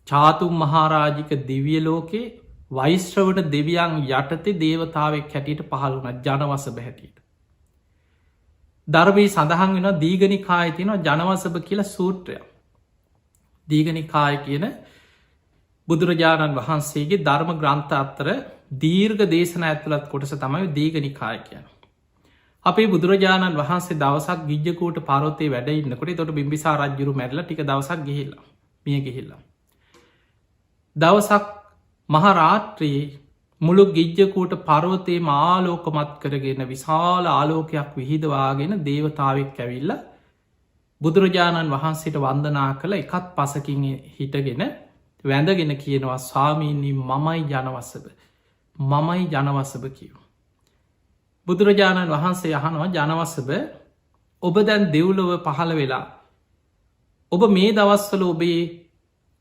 චාතුම් මහාරාජික දිවිය ලෝකේ වෛශ්‍රවට දෙවියන් යටතේ දේවතාවෙක් හැටියට පහළ වුණ ජනවසභ හැටියට. ධර්මී සඳහන් වෙන දීගනිකාය තියෙනවා ජනවසභ කියල සූත්‍රය. දීගනිකාය කියන බුදුරජාණන් වහන්සේගේ ධර්ම ග්‍රන්ථ අත්තර දීර්ඝ දේශන ඇතුළත් කොටස තමයි දීගනිකාය කියන. අපේ බුදුරජාණන් වහන්සේ දවසක් ගිජ්ජකූට පරොත්තේ වැඩඉන්නකොට තොට බිම්බිසා රජ්ජුරු මැරල ටික දවසක් ගිහිල්ලා මිය ගිහිල්ලා. දවසක් මහරාත්‍රයේ මුළු ගිජ්ජකූට පරවතේ ආලෝකමත් කරගෙන විශාල ආලෝකයක් විහිදවාගෙන දේවතාවෙක් ඇවිල්ල බුදුරජාණන් වහන්සේට වන්දනා කළ එකත් පසකින් හිටගෙන වැඳගෙන කියනවා ස්වාමීනී මමයි ජනවසභ මමයි ජනවසභ කියව. බුදුරජාණන් වහන්සේ යහනවා ජනවසභ ඔබ දැන් දෙව්ලොව පහළ වෙලා ඔබ මේ දවස්වල ඔබේ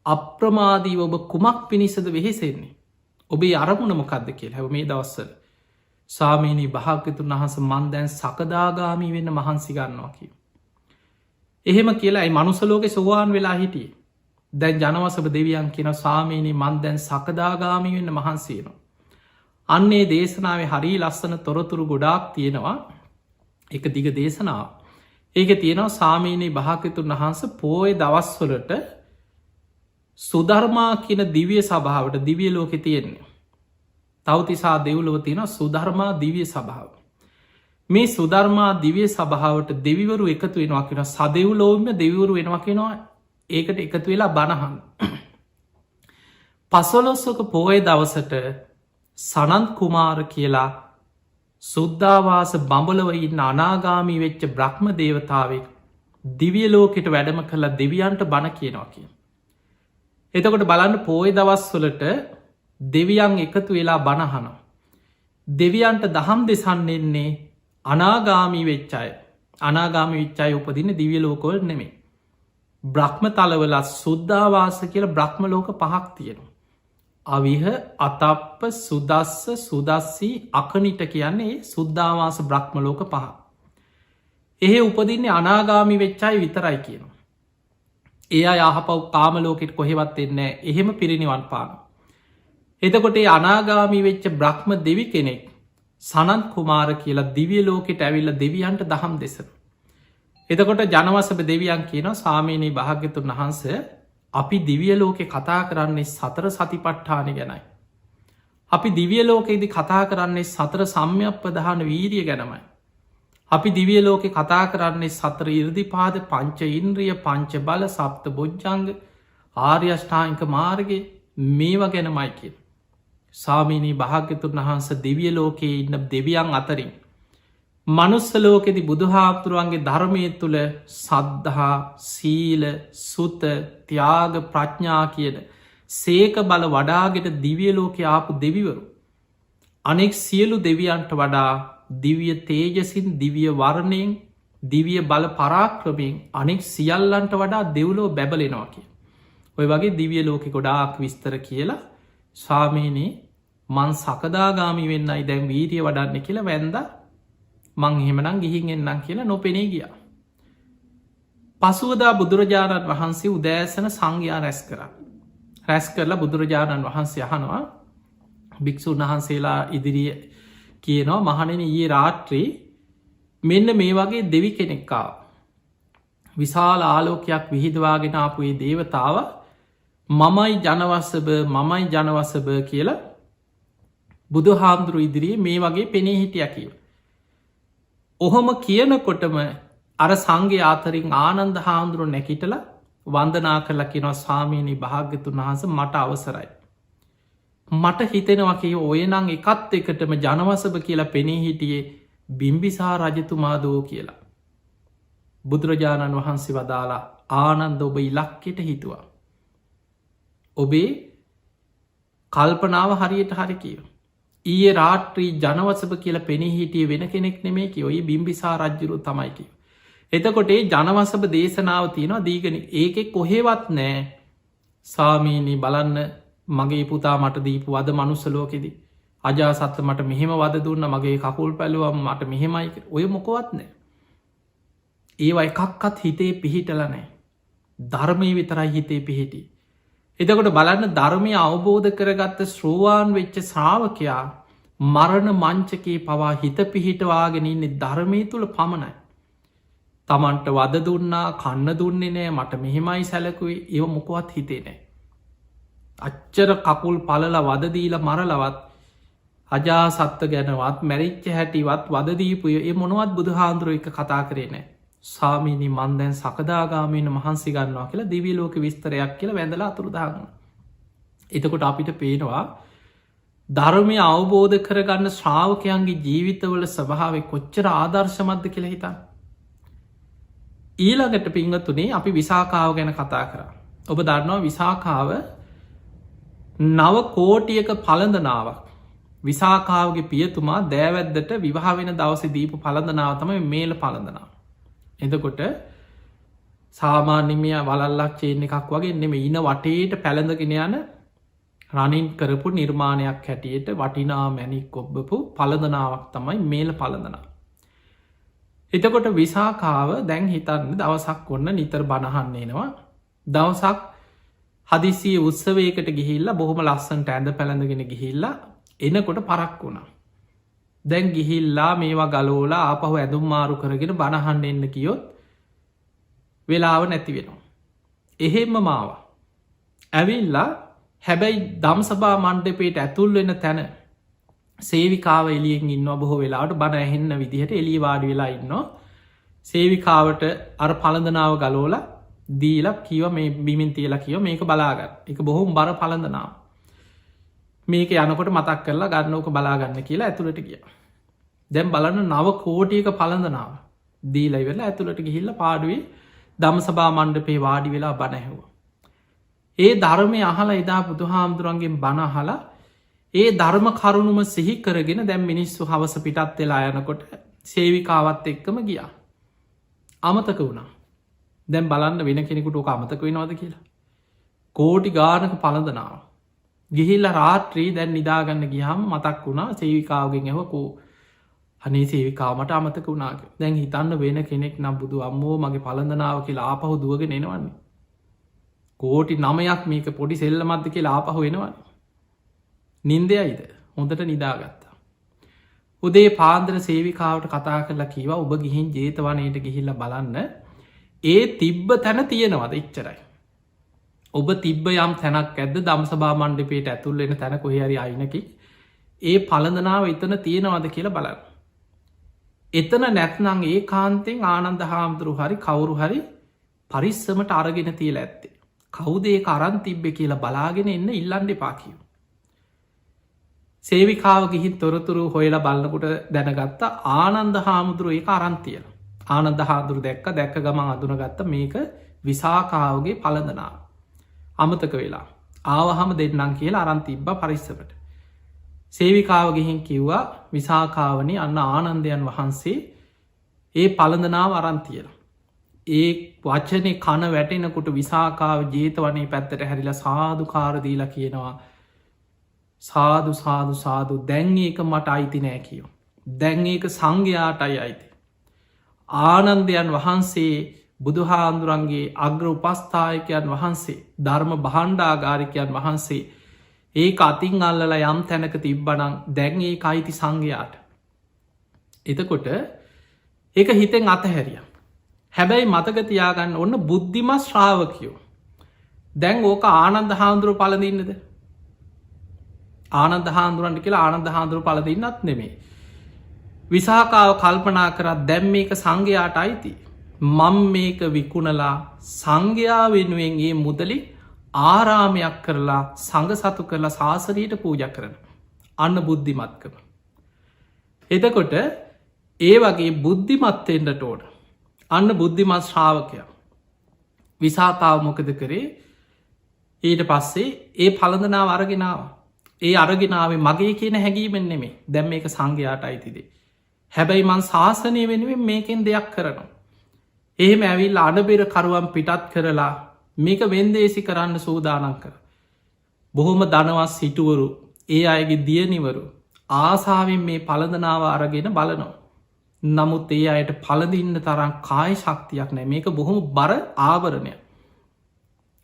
අප්‍රමාදී ඔබ කුමක් පිණිසද වෙහෙසෙන්නේ. ඔබේ අරමුණ මොකක්ද කියල හැව මේ දවස්සල සාමීනී භාග්‍යතුන් වහස මන් දැන් සකදාගාමී වෙන්න මහන්සි ගන්නවා කිය. එහෙම කියලායි මනුසලෝක සොවාන් වෙලා හිටිය දැන් ජනවසභ දෙවියන් කියන සාමීනී මන් දැන් සකදාගාමී වෙන්න මහන්සේනවා. අන්නේ දේශනාවේ හරි ලස්සන තොරතුරු ගොඩාක් තියෙනවා එක දිග දේශනාව. ඒක තියෙනවා සාමීනී භාග්‍යතුන් වහන්ස පෝය දවස්වලට සුධර්මා කියන දිවිය සභාවට දිවිය ලෝකෙ තියෙන්නේ. තවතිසා දෙව්ලොව තියෙන සුධර්මා දිවිය සභාව. මේ සුධර්මා දිවිය සභාවට දෙවිවරු එකතු වෙනවා කියෙන සදෙව්ලෝම දෙවිවරු වෙනවා කියෙනවා ඒකට එකතු වෙලා බණහන්. පසොලොස්සක පෝය දවසට සනන්ත් කුමාර කියලා සුද්ධවාස බඹලවඉන්න අනාගාමී වෙච්ච බ්‍රහ්ම දේවතාවෙක් දිවිය ලෝකෙට වැඩම කළ දෙවියන්ට බණ කියනවා කිය. එතකොට බලන්න පෝය දවස්වලට දෙවියන් එකතු වෙලා බණහන. දෙවියන්ට දහම් දෙසන්නෙන්නේ අනාගාමී වෙච්චාය අනාගාමි විච්චාය උපදින දිවිය ලෝකොවල් නෙමේ. බ්‍රහ්ම තලවලත් සුද්ධවාස කියල බ්‍රහ්ම ලෝක පහක් තියෙනවා. අවිහ අතප්ප සුදස්ස සුදස්සී අකනිට කියන්නේ සුද්ධවාස බ්‍රහ්ම ලෝක පහ. එහෙ උපදින්නේ අනාගාමි වෙච්චායි විතරයි කියනවා. ඒ යහපව් කාමලෝකෙට කොහෙවත් එන්නේ එහෙම පිරිනිවන් පාන. එතකොට අනාගාමී වෙච්ච බ්‍රහ්ම දෙවි කෙනෙක් සනන්ත් කුමාර කියලා දිවිය ලෝකෙට ඇවිල්ල දෙවියන්ට දහම් දෙසන. එතකොට ජනවසභ දෙවියන් කියන සාමීනී භාග්‍යතුන් වහන්ස අපි දිවිය ලෝකෙ කතා කරන්නේ සතර සතිපට්ඨාන ගැනයි. අපි දිවිය ලෝකෙදි කතා කරන්නේ සතර සම්යක් ප්‍රධාන වීරිය ගැනමයි. අපි දිවිය ලෝකෙ කතා කරන්නේ සතර ඉර්දිපාද පංච ඉන්ද්‍රිය පංච බල සප්ත බොජ්ජංග ආර්යෂ්ඨායික මාර්ගය මේවා ගැනමයි කිය. සාමීනී භාග්‍යතුන් වහන්ස දිවිය ලෝකයේ ඉන්න දෙවියන් අතරින් මනුස්සලෝකෙදි බුදුහාපතුරුවන්ගේ ධර්මය තුළ සද්ධහා සීල සුත ත්‍යාග ප්‍රඥා කියන සේක බල වඩාගෙට දිවිය ලෝක ආපු දෙවිවරු. අනෙක් සියලු දෙවියන්ට වඩා දිවිය තේජසින් දිවිය වරණයෙන් දිවිය බල පරාක්‍රමයෙන් අනෙක් සියල්ලන්ට වඩා දෙව්ලෝ බැබලෙනවා කිය. ඔය වගේ දිවිය ලෝකෙ ගොඩාක් විස්තර කියලා ස්වාමීනී මන් සකදාගාමි වෙන්නයි දැන් වීරිය වඩන්න කියලා වැන්ද මං එහෙමනම් ගිහින් එන්නම් කියලා නොපෙනේ ගියා. පසුවදා බුදුරජාණන් වහන්සේ උදෑසන සංඝයා රැස් කරා. රැස් කරලා බුදුරජාණන් වහන්සේ අහනවා භික්‍ෂූන් වහන්සේලා ඉදිරිය කියනවා මහණෙන ඊයේ රාත්‍රී මෙන්න මේ වගේ දෙවි කෙනෙක්කා. විශාල ආලෝකයක් විහිදවාගෙන ආපුේ දේවතාව මමයි ජනවසභ කියලා බුදු හාමුදුරු ඉදිරියේ මේ වගේ පෙනේ හිටිය කියව. ඔහොම කියනකොටම අර සංගේ ආතරින් ආනන්ද හාමුදුරුව නැකිටල වන්දනා කරලා කියෙනවා ස්වාමීනී භාග්‍යතුන් වහස මට අවසරයි. මට හිතෙනවා කිය ඔය නං එකත් එකටම ජනවසභ කියලා පෙනේ හිටියේ බිම්බිසා රජතුමාදෝ කියලා. බුදුරජාණන් වහන්සේ වදාලා ආනන්ද ඔබ ඉලක්කෙට හිතුවා. ඔබේ කල්පනාව හරියට හරි කියව. ඊයේ රාත්‍රී ජනවසභ කියල පෙනී හිටිය වෙන කෙනෙක් නෙමේ කිය ඔය බිම්බිසා රජ්ජුරු තමයිකිව. එතකොටේ ජනවසභ දේශනාව තියෙනවා දීගන ඒක කොහෙවත් නෑ සාමීනී බලන්න මගේ පුතා මට දීපු වද මනුස්සලෝකෙදි අජාසත්ත මට මෙහෙම වද දුන්න මගේ කකුල් පැලුවම් මට මෙහෙමයි ඔය මොකොවත් නෑ. ඒවා එකක්කත් හිතේ පිහිටල නෑ. ධර්මය විතරයි හිතේ පිහිටි. එතකොට බලන්න ධර්මය අවබෝධ කරගත්ත ශ්‍රෝවාන් වෙච්ච ශ්‍රාවකයා මරණ මංචකයේ පවා හිත පිහිටවාගෙන ඉන්නේ ධර්මය තුළ පමණයි. තමන්ට වද දුන්නා කන්න දුන්නේ නෑ මට මෙහෙමයි සැලකුයි ඒව මොකවත් හිතේ නෑ. අච්චර කකුල් පලල වදදීල මරලවත් අජා සත්ත ගැනවත් මැරිච්ච හැටිවත් වදදීපුය ඒ මොනවත් බුදු හාන්දුරුව එක කතා කරේ නෑ. සාමීනි මන්දැන් සකදාගාමීන මහන්සි ගන්නවා කියලා දිවිලෝක විස්තරයක් කියලා වැඳලා අතුරුදාගන්න. එතකොට අපිට පේනවා ධර්මය අවබෝධ කරගන්න ශ්‍රාවකයන්ගේ ජීවිතවල ස්වභාව කොච්චර ආදර්ශමත්ද කියලා හිතන්න. ඊළඟට පිංගතුනේ අපි විසාකාව ගැන කතා කරා. ඔබ දන්නවා විසාකාව නව කෝටියක පළඳනාවක්. විසාකාවගේ පියතුමා දෑවැද්දට විවාහ වෙන දවස දීපු පළඳනාව තමයි මේල පළඳනාව. එතකොට සාමාන්‍යමය වලල්ලක් චේන එකක් වගේ නෙම ඉන වටේට පැළඳගෙන යන රනින් කරපු නිර්මාණයක් හැටියට වටිනා මැනික් ඔබ්බපු පළඳනාවක් තමයි මේල පළඳනාව. එතකොට විසාකාව දැන් හිතන්න දවසක් ඔන්න නිතර බණහන්නේනවා. දවසක් හදිසිය උත්සවයකට ගිහිල්ලා බොහොම ලස්සන්ට ඇඳ පැළඳගෙන ගිහිල්ලා එනකොට පරක් වුණා. දැන් ගිහිල්ලා මේවා ගලෝලා ආපහු ඇදුම් මාරු කරගෙන බණහන්න එන්න කියොත් වෙලාව නැති වෙනවා. එහෙම්ම මාව. ඇවිල්ලා හැබැයි දම්සභා මණ්ඩපයට ඇතුල් වෙන තැන සේවිකාව එලියෙන් ඉන්න බොහෝ වෙලාට බණ ඇහෙන්න විදිහට එලි වාඩි වෙලා ඉන්නවා. සේවිකාවට අර පළඳනාව ගලෝල දීලක් කියව මේ බිමින් තියලා කියව මේක බලාගන්න එක බොහොම බර පළඳනාව. මේක යනකොට මතක් කරලා ගන්නෝක බලාගන්න කියලා ඇතුළට ගිය. දැම් බලන්න නව කෝටියක පළඳනාව දීලයි වෙලා ඇතුළට ගිහිල්ල පාඩුවේ දම්සභා මණ්ඩපේ වාඩි වෙලා බණැහව. ඒ ධර්මය අහලා එදා බුදුහාමුදුරන්ගෙන් බණහලා ඒ ධර්ම කරුණුම සිහි කරගෙන දැම් මිනිස්සු හවස පිටත් වෙලා යනකොට සේවිකාවත් එක්කම ගියා. අමතක වුණා. දැම් බලන්න වෙන කෙනෙකුට ඕක අමතක වෙනවාද කියලා. කෝටි ගානක පළඳනාව. ගිහිල්ල රාත්‍රී දැන් නිදාගන්න ගියහම් මතක් වුණා සේවිකාවගෙන් ඇහකෝ අනේ සේවිකාමට අමතක වුණාක දැන් හිතන්න වෙන කෙනෙක් නම් බුදු අම්මෝ මගේ පළඳනාව කියලා ආපහු දුවගෙන එනවන්නේ. කෝටි නමයක් මේක පොඩි සෙල්ලමත්ද කියලා ආපහු වෙනවන්නේ. නින්දයයිද හොඳට නිදාගත්තා. උදේ පාන්දර සේවිකාවට කතා කරලා කීවා ඔබ ගිහින් ජේතවනයට ගිහිල්ල බලන්න ඒ තිබ්බ තැන තියෙනවද ඉච්චරයි. ඔබ තිබ්බ යම් තැනක් ඇද දම්සභා මණ්ඩපේට ඇතුල්ලෙන තැන කොහරි අයිනකි ඒ පළඳනාව එතන තියෙනවද කියලා බලන්න. එතන නැත්නං ඒ කාන්තෙන් ආනන්ද හාමුදුරු හරි කවුරු හරි පරිස්සමට අරගෙන තියල ඇත්තේ. කවුදේ කරන් තිබ්බ කියලා බලාගෙන එන්න ඉල්ලන්ඩ පාකිව. සේවිකාව ගිහින් තොරතුරු හොයලා බලන්නකොට දැනගත්ත ආනන්ද හාමුදුරුව ඒ අරන්තිය. ආනන්ද හාදුරු දැක්ක දැක්ක ගමන් අදුනගත්ත මේක විසාකාවගේ පළඳනාව. අමතක වෙලා ආවහම දෙන්නම් කියලා අරන්තිබ්බ පරිස්සමට. සේවිකාව ගිහින් කිව්වා විසාකාවනි අන්න ආනන්දයන් වහන්සේ ඒ පළඳනාව අරන්තියල. ඒ වචනය කන වැටෙනකුට විසාකාව ජේතවනේ පැත්තට හැරිලා සාධකාරදීලා කියනවා සාදු සාදු සාදු දැන් ඒක මට අයිති නෑ කියෝ. දැන් ඒක සංඝයාටයි අයිති. ආනන්දයන් වහන්සේ බුදුහාන්දුරන්ගේ අග්‍ර උපස්ථායකයන් වහන්සේ ධර්ම බහන්්ඩාගාරිකයන් වහන්සේ ඒ අතින් අල්ලලා යම් තැනක තිබ්බනං දැන් ඒ අයිති සංඝයාට. එතකොට ඒක හිතෙන් අතහැරිය. හැබැයි මතකතියාගන්න ඔන්න බුද්ධිම ශ්‍රාවකයෝ. දැන් ඕක ආනන්ද හාන්දුරුව පලදින්නද. ආනන්ද හාන්දුරන්ට කියලා ආනන්ද හාන්දුරු පලදින්නත් නෙමේ. විසාකාව කල්පනා කරත් දැම් මේක සංඝයාට අයිති. මං මේක විකුණලා සංඝයා වෙනුවෙන්ගේ මුදලි ආරාමයක් කරලා සඟ සතු කරලා ශාසනයට පූජ කරන. අන්න බුද්ධිමත්කම. එතකොට ඒ වගේ බුද්ධිමත්තෙන්ට ඕන. අන්න බුද්ධිමත් ශ්‍රාවකයා. විසාකාව මොකද කරේ ඊට පස්සේ ඒ පළඳනාව අරගෙනාව. ඒ අරගෙනාවේ මගේ කියන හැඟීමෙන් නෙමේ දැම් මේක සංඝයාට අයිතිදේ. හැබැයි මං ශාසනය වෙනුවෙන් මේකෙන් දෙයක් කරනවා. එහෙම ඇවිල් අඩබෙර කරුවන් පිටත් කරලා මේක වෙන්දේසි කරන්න සූදානන් කර. බොහොම දනවස් සිටුවරු ඒ අයගේ දියනිවරු ආසාාවෙන් මේ පළඳනාව අරගෙන බලනවා. නමුත් ඒ අයට පලදින්න තරම් කාය ශක්තියක් නෑ. මේක බොහොම බර ආවරණය.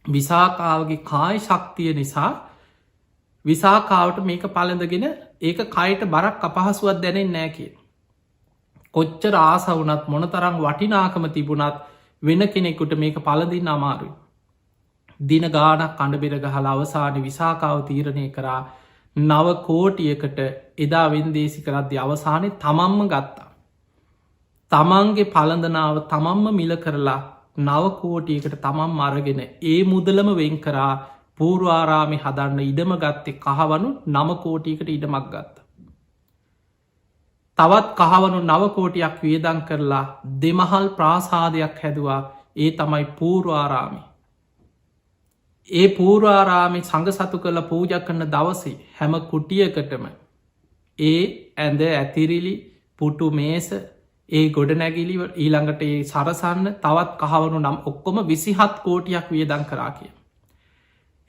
විසාකාවගේ කාය ශක්තිය නිසා විසාකාවට මේක පලඳගෙන ඒක කයට බරක් අපහසුවත් දැනෙන් නෑ කිය. කොච්චර ආස වනත් මොන තරම් වටිනාකම තිබුණත් වෙන කෙනෙකුට මේක පලදින්න අමාරුයි. දින ගානක් කණඩබෙරග හල අවසාන විසාකාව තීරණය කරා නව කෝටියකට එදා වෙන්දේසි කරද්‍ය අවසානය තමන්ම ගත්තා. තමන්ගේ පලඳනාව තමන්ම මිල කරලා නවකෝටියකට තමන් මරගෙන ඒ මුදලම වෙන් කරා පූර්වාරාමි හදන්න ඉඩම ගත්තේ කහවනු නමකෝටියකට ඉඩමක් ගත්ත. තවත් කහවනු නවකෝටියක් වියදං කරලා දෙමහල් ප්‍රාසාදයක් හැදවා ඒ තමයි පූර්වාරාමි. ඒ පූර්වාරාමි සඟ සතු කළ පූජ කරන දවසේ හැම කුටියකටම ඒ ඇඳ ඇතිරිලි පුටු මේස ඒ ගොඩ නැගිලිව ඊළඟට ඒ සරසන්න තවත් කහවනු නම් ඔක්කොම 27 කෝටියක් වියදං කරා කිය.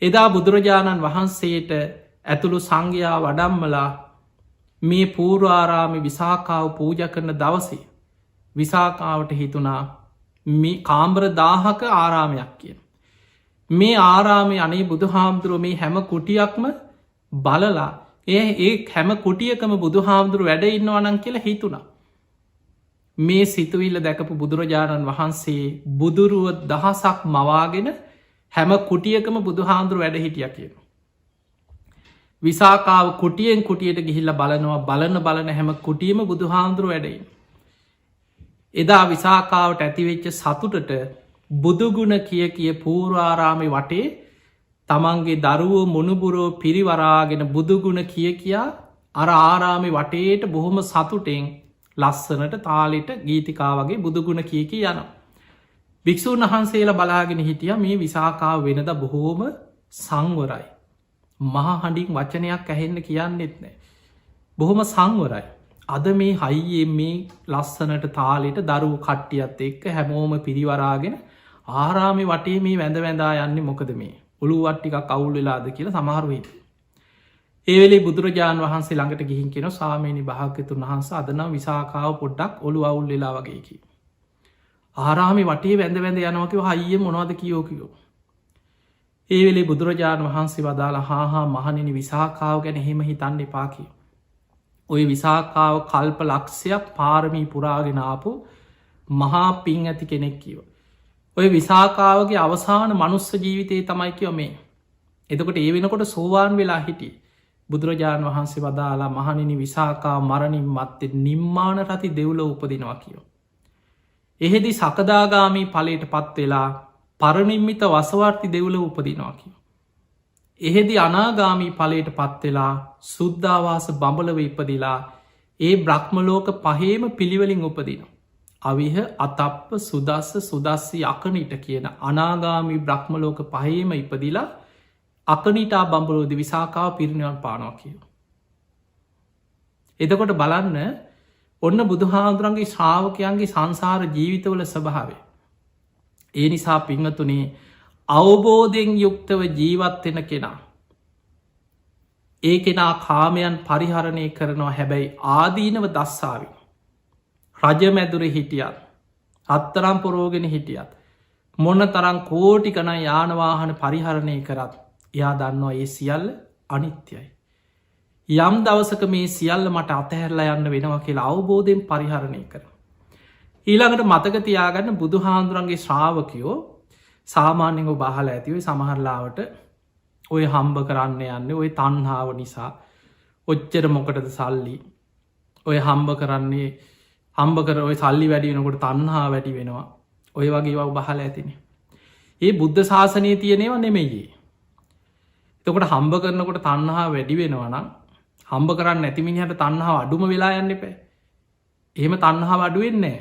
එදා බුදුරජාණන් වහන්සේට ඇතුළු සංඝයා වඩම්මලා මේ පූර්වාරාමි විසාකාව පූජ කරන දවසේ විසාකාවට හිතුනා මේ කාම්බර 1000ක ආරාමයක් කියන. මේ ආරාමය අනේ බුදු හාමුදුරුව මේ හැම කුටියක්ම බලලා ඒ හැම කුටියකම බුදු හාමුදුරු වැඩ ඉන්නවනන් කියලා හිතුනා. මේ සිතුවිල්ල දැකපු බුදුරජාණන් වහන්සේ බුදුරුව දහසක් මවාගෙන හැම කුටියකම බුදු හාමුදුරු වැඩ හිටිය කියන. විසාකාව කුටියෙන් කුටියට ගිහිල්ල බලනවා බලන හැම කුටියම බුදු හාමුදුරු වැඩයි. එදා විසාකාවට ඇතිවෙච්ච සතුටට බුදුගුණ කිය පූර්වාරාමි වටේ තමන්ගේ දරුවෝ මුණුබුරෝ පිරිවරාගෙන බුදුගුණ කියා අර ආරාමි වටේට බොහොම සතුටෙන් ලස්සනට තාලිට ගීතිකා වගේ බුදුගුණ කියකි යන. භික්‍ෂූන් වහන්සේලා බලාගෙන හිටිය මේ විසාකාව වෙනද බොහෝම සංවරයි. මහා හඬින් වචනයක් ඇහෙන්න කියන්නෙත් නෑ. බොහොම සංවරයි. අද මේ හයියේ මේ ලස්සනට තාලිට දරුව කට්ටියත් එක්ක හැමෝම පිරිවරාගෙන ආරාමි වටේ මේ වැඳ වැඳා යන්නේ මොකද මේ ඔළුවට්ටික කවුල් වෙලාද කියලා සමහරුවීට. ඒවෙලේ බුදුරජාණන් වහන්සේ ළඟට ගිහින් කෙන සාමීනි භාග්‍යතුන් වහන්ස අදනම් විසාකාව පොඩ්ඩක් ඔළු අවුල් වෙලා වගේකි. ආරාමි වටේ වැඳ වැඳ යනවකව හයිය මොනවද කියෝකියෝ. ඒවෙලේ බුදුරජාණන් වහන්සේ වදාළ හා මහනිනි විසාකාව ගැන හෙම හිතන්න එපා කිය. ඔය විසාකාව කල්ප ලක්ෂයක් පාරමී පුරාගෙනාපු මහා පින් ඇති කෙනෙක් කියව. ඔය විසාකාවගේ අවසාන මනුස්ස ජීවිතයේ තමයි කියව මේ. එතකොට ඒ වෙනකොට සෝවාන් වෙලා හිටිය. බුදුරජාණන් වහන්සේ වදාලා මහනිනි විසාකා මරණින් මත්තේ නිම්මාන රති දෙව්ල උපදිනවා කියෝ. එහෙදි සකදාගාමී පලට පත් වෙලා පරනිම්මිත වසවර්ති දෙව්ල උපදිනවා කියෝ. එහෙදි අනාගාමී පලට පත්වෙලා සුද්ධවාස බඹලව ඉපදිලා ඒ බ්‍රහ්මලෝක පහේම පිළිවලින් උපදින. අවිහ අතප්ප සුදස්ස සුදස්සි අකනිට කියන අනාගාමී බ්‍රහ්මලෝක පහේම ඉපදිලා අකනිටා බඹලෝද විසාකාව පිරිනිවන් පානවා කියව. එතකොට බලන්න ඔන්න බුදුහාදුරන්ගේ ශ්‍රාවකයන්ගේ සංසාර ජීවිතවල ස්වභාවේ. ඒ නිසා පිංහතුනේ අවබෝධයෙන් යුක්තව ජීවත්වෙන කෙනා. ඒ කෙනා කාමයන් පරිහරණය කරනවා හැබැයි ආදීනව දස්සාාව. රජ මැදුර හිටියත් අත්තරම් පොරෝගෙන හිටියත් මොන්න තරම් කෝටිකන යානවාහන පරිහරණය කරත් එයා දන්නවා ඒ සියල්ල අනිත්‍යයි. යම් දවසක මේ සියල්ල මට අතහැරලා යන්න වෙනවා කියලා අවබෝධයෙන් පරිහරණය කර. ඊළඟට මතකතියාගන්න බුදු හාන්දුරන්ගේ ශ්‍රාවකයෝ සාමාන්‍යක බහල ඇතිව සමහරලාවට ඔය හම්බ කරන්න යන්න ඔය තන්හාාව නිසා ඔච්චර මොකටද සල්ලි ඔය හම්බ කරන්නේ හම්බ කර ඔය සල්ලි වැඩි වෙනකොට තන්හා වැඩි වෙනවා ඔය වගේ වව බහල ඇතින. ඒ බුද්ධ ශාසනය තියනෙව නෙමෙයි. එතකොට හම්බ කරනකොට තන්හා වැඩි වෙනවනම් හම්බ කරන්න නැතිමිනිහට තන්හා අඩුම වෙලා යන්න එපෑ. එහෙම තන්හා අඩුවෙන්නේ.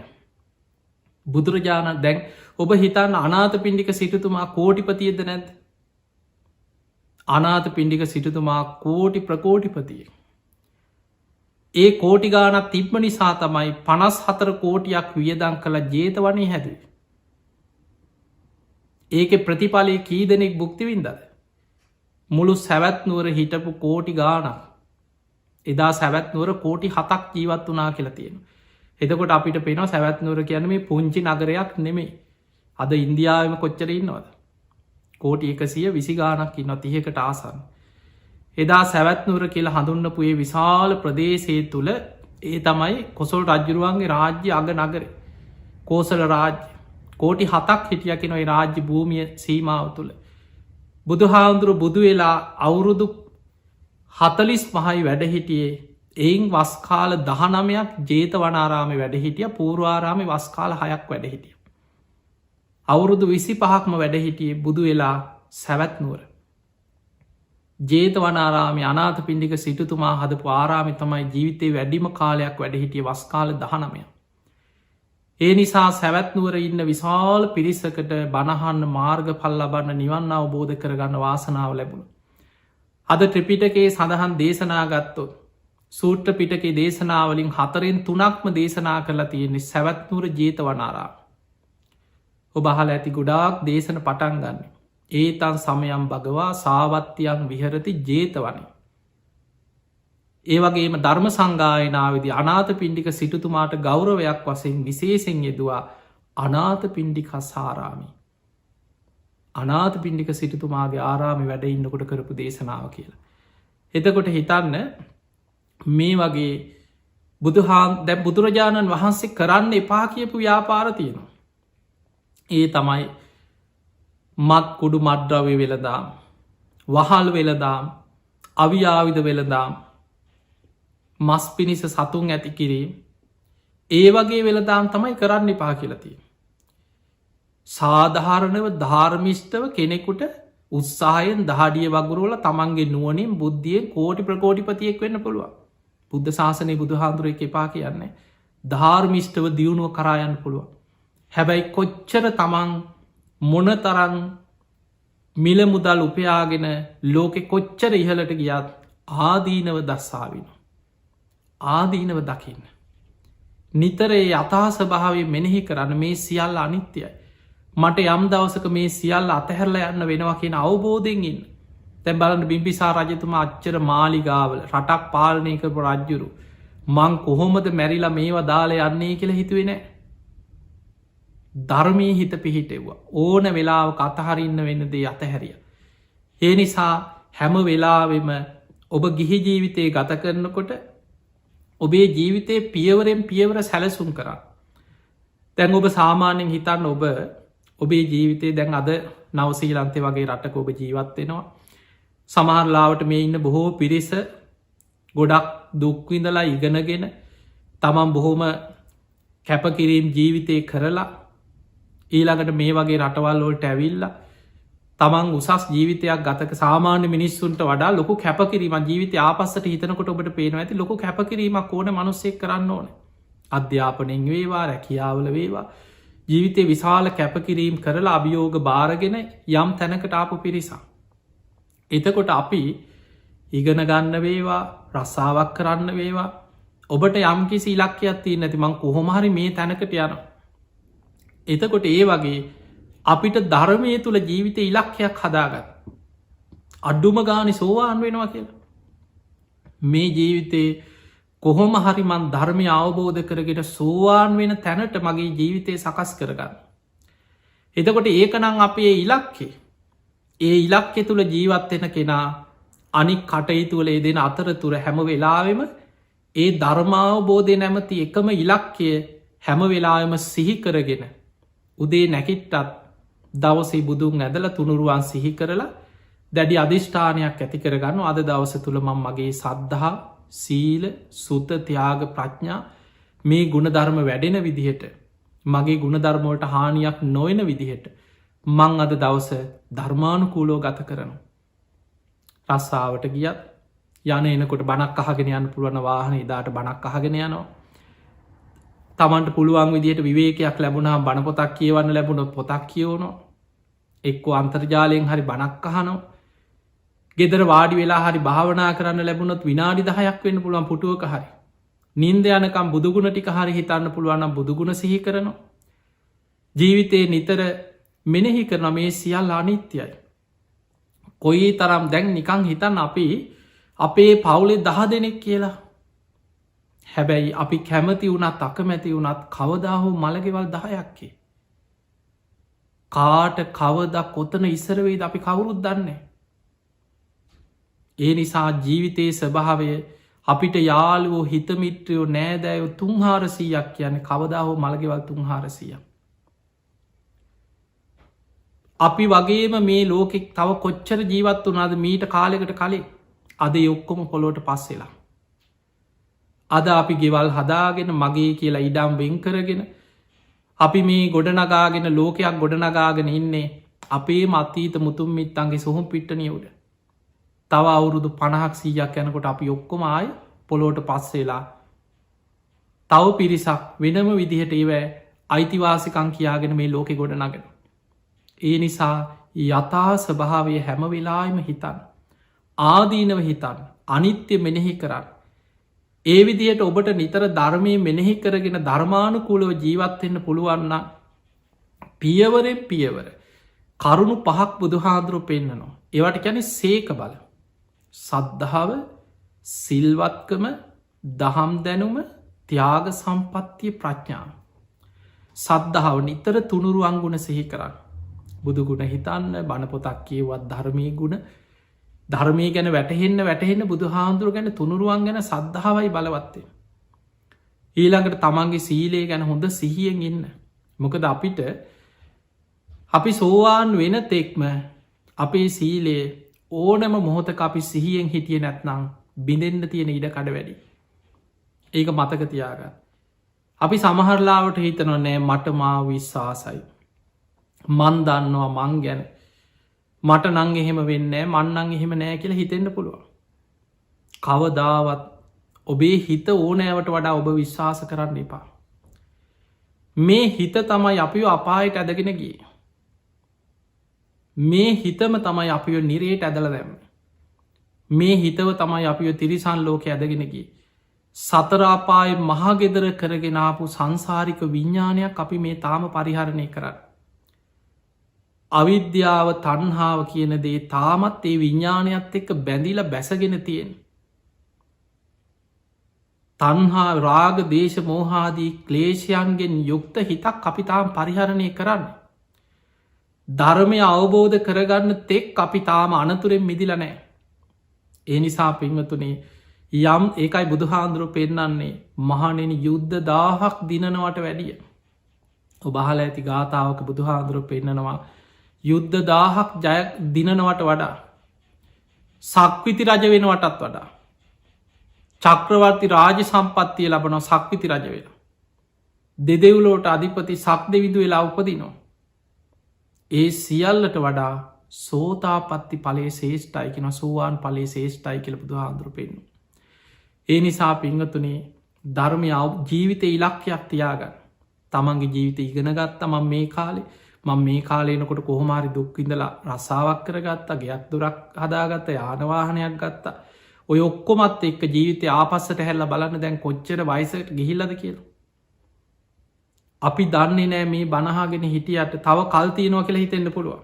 බුදුරජාණන් දැන් ඔබ හිතන්න අනාත පිණ්ඩික සිටතුමා කෝටිපතියද නැද. අනාත පිණ්ඩික සිටතුමා කෝටි ප්‍රකෝටිපතිය. ඒ කෝටි ගානක් තිබ්ම නිසා තමයි 54 කෝටියක් වියදං කළ ජේතවනය හැදුව. ඒක ප්‍රතිඵලය කී දෙනෙක් බුක්තිවින්දද. මුළු සැවැත්නුවර හිටපු කෝටි ගානක් එදා සැවැත්නුවර කෝටි 7ක් ජීවත් වනා කියලා තියෙන. එතකොට අපිට පේනවා සැවැත් නුවර කියන මේ පුංචි නගරයක් නෙමෙයි. අද ඉන්දියාවම කොච්චර ඉන්නවද? කෝටි 120 ගාණක් ඉන්නවා 30කට ආසන්න. එදා සැවැත් නුවර කියලා හඳුන්වපු ඒ විශාල ප්‍රදේශය තුල ඒ තමයි කොසල් රජුරුවන්ගේ රාජ්‍ය අග නගරේ. කෝසල රාජ්‍ය කෝටි 7ක් හිටියා කියන ඒ රාජ්‍ය භූමිය සීමාව තුල. බුදුහාඳුරු බුදු වෙලා අවුරුදු 45යි වැඩ හිටියේ. එයින් වස් කාල 19ක් ජේතවනාරාමේ වැඩ හිටියා. පූර්වාරාමේ වස් කාල 6ක් වැඩ හිටියා. අවුරුදු 25ක්ම වැඩ හිටියේ බුදු වෙලා සැවැත් නුවර. ජේතවනාරාමේ අනාථපිණ්ඩික සිටුතුමා හදපු ආරාමේ තමයි ජීවිතේ වැඩිම කාලයක් වැඩ හිටියේ වස් කාල 19ක්. ඒ නිසා සැවැත් නුවර ඉන්න විශාල පිරිසකට බණ අහන්න මාර්ගඵල ලබන්න නිවන් අවබෝධ කරගන්න වාසනාව ලැබුණා. අද ත්‍රිපිටකයේ සඳහන් දේශනා ගත්තොත් සූත්‍ර පිටකේ දේශනාවලින් 4න් 3ක්ම දේශනා කරලා තියෙන්නේ සැවැත් නුවර ජේතවනාරාම. ඔබ අහලා ඇති ගොඩාක් දේශන පටන් ගන්න. ඒතං සමයම් භගවා සාවත්තියං විහෙරති ජේතවනේ. ඒ වගේම ධර්ම සංගායනාවේදී අනාථපිණ්ඩික සිටුතුමාට ගෞරවයක් වශයෙන් විශේෂයෙන් යෙදුවා අනාථපිණ්ඩිකස්සාරාමී. අනාථපිණ්ඩික සිටුතුමාගේ ආරාමේ වැඩ ඉන්නකොට කරපු දේශනාව කියලා. එතකොට හිතන්න මේ වගේ බුදුරජාණන් වහන්සේ කරන්න එපා කියපු ව්‍යාපාර තියෙනවා. ඒ තමයි මත් කුඩු මද්‍රව්‍ය වෙළදාම්, වහල් වෙළදාම්, අවියාවිධ වෙළදාම්, මස් පිණිස සතුන් ඇති කිරීම, ඒ වගේ වෙළදාම් තමයි කරන්න එපා කියලා තියෙන්නේ. සාධාරණව ධාර්මිෂ්ඨව කෙනෙකුට උත්සාහයෙන් දහඩිය වගුරුවල තමන්ගේ නුවනින් බුද්ධියෙන් කෝටි ප්‍රකෝටිපතියෙක් වෙන්න පුළුවන්. බුද්ධ ශාසනය බුදුහාන්දුරෙක් එපා කියන්නේ ධාර්මිෂ්ඨව දියුණුව කරායන්න පුළුවන්. හැබැයි කොච්චර තමන් මොන තරන් මිල මුදල් උපයාගෙන ලෝකෙ කොච්චර ඉහලට ගියත් ආදීනව දස්සාාවෙන. ආදීනව දකින්න. නිතරේ යථා ස්වභාවය මෙනෙහි කරන්න මේ සියල්ල අනිත්‍යයි. මට යම් දවසක මේ සියල්ල අතහැරල යන්න වෙනවා කියෙන අවබෝධයෙන් ඉන්න. තැන් බලන්න බිම්බිසා රජතුමා අච්චර මාලිගාවල රටක් පාලනය කරපු රජ්ජුරු මං කොහොමද මැරිලා මේවා දාල යන්නේ කියල හිතුවෙනෑ. ධර්මී හිත පිහිටෙව්වා ඕන වෙලාව අතහරින්න වෙන්න දේ අතහැරිය. ඒ නිසා හැම වෙලාවෙම ඔබ ගිහි ජීවිතය ගත කරනකොට ඔබේ ජීවිතය පියවරෙන් පියවර සැලසුම් කරා. තැන් ඔබ සාමාන්‍යෙන් හිතන්න ඔබේ ජීවිතය දැන් අද නවසීලන්තය වගේ රටක ඔබ ජීවත්වෙනවා. සමහරලාවට මේ ඉන්න බොහෝ පිරිස ගොඩක් දුක්විඳලා ඉගෙනගෙන තමන් බොහොම කැපකිරීම් ජීවිතය කරලා ඊළඟට මේ වගේ රටවල්ලෝට ඇවිල්ල තමන් උසස් ජීවිතයක් ගතක සාමාන්‍ය මිනිස්සුන්ට වඩා ලොකු කැපකිරීම ජීවිත ආපස්සට හිතනකොට ඔබට පේනවා ඇති ලොකු කැපකිරීමක් ඕන මනුස්සෙක් කරන්න ඕන. අධ්‍යාපනයෙන් වේවා රැකියාවල වේවා ජීවිතය විශාල කැපකිරීම් කරලා අභියෝග භාරගෙන යම් තැනකට ආපු පිරිසා. එතකොට අපි ඉගෙන ගන්න වේවා රස්සාාවක් කරන්න වේවා ඔබට යම්කිසි ඉලක්කයක් තිය නැති මං කොහොමහරි මේ තැනකට යන. එතකොට ඒ වගේ අපිට ධර්මය තුළ ජීවිත ඉලක්කයක් හදාගත්. අඩ්ඩුම ගානි සෝවාන් වෙනවා කියලා. මේ ජීවිතේ කොහොම හරිමන් ධර්මය අවබෝධ කරගෙන සෝවාන් වෙන තැනට මගේ ජීවිතය සකස් කරගන්න. එතකොට ඒකනං අපේ ඉලක්කේ ඒ ඉලක්කෙ තුළ ජීවත්වෙන කෙනා අනික් කටයුතුවල දෙන අතරතුර හැම වෙලාවෙම ඒ ධර්මාවබෝධය නැමති එකම ඉලක්කය හැම වෙලාවෙම සිහි කරගෙන උදේ නැකිට්ටත් දවසේ බුදුන් ඇදල තුනුරුවන් සිහි කරලා දැඩි අධිෂ්ඨානයක් ඇති කරගන්න අද දවස තුළ මං මගේ සද්ධහා සීල සුත ත්‍යාග ප්‍රඥා මේ ගුණධර්ම වැඩෙන විදිහට මගේ ගුණධර්මෝට හානියක් නොයන විදිහට මං අද දවස ධර්මානුකූලෝ ගත කරනු. රස්සාාවට ගියත් යන එනකොට බණක් අහගෙන යන්න පුළුවන වාහන ඉදාට බණක් අහගෙන යනවා. තමන්ට පුළුවන් විදිහට විවේකයක් ලැබුණා බණපොතක් කියවන්න ලැබුණොත් පොතක් කියවනෝ. එක්කෝ අන්තර්ජාලයෙන් හරි බණක් අහනෝ. ගෙදර වාඩි වෙලා හරි භාවනා කරන්න ලැබුණොත් විනාඩි 10ක් වෙන්න පුළුවන් පුටුවක හරි. නින්ද යනකම් බුදුගුණ ටික හරි හිතන්න පුළුවන්නම් බුදුගුණ සිහි කරනවා. ජීවිතේ නිතර මෙනෙහි කරන මේ සියල්ල අනිත්‍යයි. කොයි තරම් දැන් නිකං හිතන්න අපි අපේ පවුලේ 10 දෙනෙක් කියලා හැබැයි අපි කැමති වුණත් අකමැති වුණත් කවදා හෝ මළගෙවල් 10ක්කේ. කාට කවද කොතන ඉස්සරවෙයිද අපි කවුරුත් දන්නේ. ඒ නිසා ජීවිතයේ ස්වභාවය අපිට යාළුවෝ හිතමිත්‍රයෝ නෑදෑයෝ 300ක් කියන්නේ කවදා හෝ මළගෙවල් 300ක්. අපි වගේම මේ ලෝකෙක් තව කොච්චර ජීවත් වනාද මීට කාලෙකට කලින් අද යොක්කොම පොලොට පස්සෙලා. අද අපි ගෙවල් හදාගෙන මගේ කියලා ඉඩම් වෙන් කරගෙන අපි මේ ගොඩනගාගෙන ලෝකයක් ගොඩනගාගෙන ඉන්නේ අපේ මත්තීත මුතුම් මිත්තන්ගේ සොහොම පිට්ටනිය උඩ. තව අවුරුදු 50ක් 100ක් යනකොට අපි ඔක්කොම ආයි පොලොට පස්සෙලා තව පිරිසක් වෙනම විදිහට ඒවැ අයිතිවාසිකං කියාගෙන මේ ලෝකෙ ගොඩනගෙන. ඒ නිසා යථා ස්වභාවය හැම වෙලායිම හිතන් ආදීනව හිතන් අනිත්‍ය මෙනෙහි කරන්න. ඒ විදියට ඔබට නිතර ධර්මය මෙනෙහි කරගෙන ධර්මානුකූලව ජීවත්වෙන්න පුළුවන්න පියවරෙන් පියවර කරුණු 5ක් බුදුහාදුරු පෙන්න්නනවා. ඒවට කැනෙ සේක බල සද්ධාව සිල්වත්කම දහම් දැනුම ත්‍යාග සම්පත්තිය ප්‍රඥාව. සද්ධාව නිතර තුනුරු අංගුණ සිහි කරන්න. බුදුගුණ හිතන්න බණපොතක් කියවත් ධර්මය ගුණ ධර්මය ගැන වැටහෙන්න බුදු හාන්දුරු ගැන තුනුරුවන් ගැන සද්ධාවයි බලවත්තේ. ඊළඟට තමන්ගේ සීලේ ගැන හොඳ සිහියෙන් ඉන්න. මොකද අපිට අපි සෝවාන් වෙන තෙක්ම අපේ සීලේ ඕනම මොහොතක අපි සිහියෙන් හිටිය නැත්නම් බිඳෙන්න්න තියෙන ඉඩ කඩ වැඩි. ඒක මතක තියාගන්න. අපි සමහරලාවට හිතනවා නෑ මට මා විශ්වාසයි. මන් දන්නවා මං ගැන මට නං එහෙම වෙන්න මන්නං එහෙම නෑ කියලා හිතෙන්න්න පුළුවන්. කවදාවත් ඔබේ හිත ඕනෑවට වඩා ඔබ විශ්වාස කරන්න එපා. මේ හිත තමයි අපිෝ අපායට ඇදගෙන ගිය. මේ හිතම තමයි අපිෝ නිරේට ඇදල දැම්ම. මේ හිතව තමයි අපිෝ තිරිසන් ලෝක ඇදගෙනගේ. සතරාපාය මහගෙදර කරගෙනාපු සංසාරික විඤ්ඥානයක් අපි මේ තාම පරිහරණය කරන්න. අවිද්‍යාව තන්හාාව කියන දේ තාමත් ඒ විඤ්ඥානයත් එක්ක බැඳිල බැසගෙන තියෙන්. තන්හා රාග දේශ මෝහාදී ක්ලේෂයන්ගෙන් යුක්ත හිතක් අපිතාම් පරිහරණය කරන්න. ධර්මය අවබෝධ කරගන්න තෙක් අපි තාම අනතුරෙන් මිදිල නෑ. ඒ නිසා පින්වතුනේ යම් ඒකයි බුදුහාන්දුරු පෙන්නන්නේ මහනෙන යුද්ධ 1000ක් දිනනවට වැඩිය. ඔබහල ඇති ගාථාවක බුදුහාන්දුරු පෙන්නනවා යුද්ධ 1000ක් ජය දිනනවට වඩා සක්විති රජ වෙනවටත් වඩා චක්‍රවර්ති රාජ සම්පත්තිය ලබනව සක්විති රජ වෙන. දෙදෙව්ලෝට අධිපති සක් දෙවිදු වෙලා උපදිනවා. ඒ සියල්ලට වඩා සෝතාපත්ති පලේ ශේෂ්ටයි කියෙන සෝවාන් පලේ ශේෂ්ටයි කියල බුදු හාන්දුරු පෙන්නු. ඒ නිසා පිංහතුනේ ධර්මය ජීවිත ඉලක්කයක් තියාගන්න. තමන්ගේ ජීවිත ඉගෙනගත්ත මං මේ කාලේ මං මේ කාලේනකොට කොහොමාරි දුක්විඳලා රසාාවක් කරගත්තා ගයක් දුරක් හදාගත්ත යානවාහනයක් ගත්තා. ඔය ඔක්කොමත් එක්ක ජීවිතය ආපස්සට හැල්ල බලන්න දැන් කොච්චර වයිසට ගිහිල්ලද කියලා. අපි දන්නේ නෑ මේ බණහාගෙන හිටියට තව කල්තියනවා කියලා හිතෙන්න්න පුළුවන්.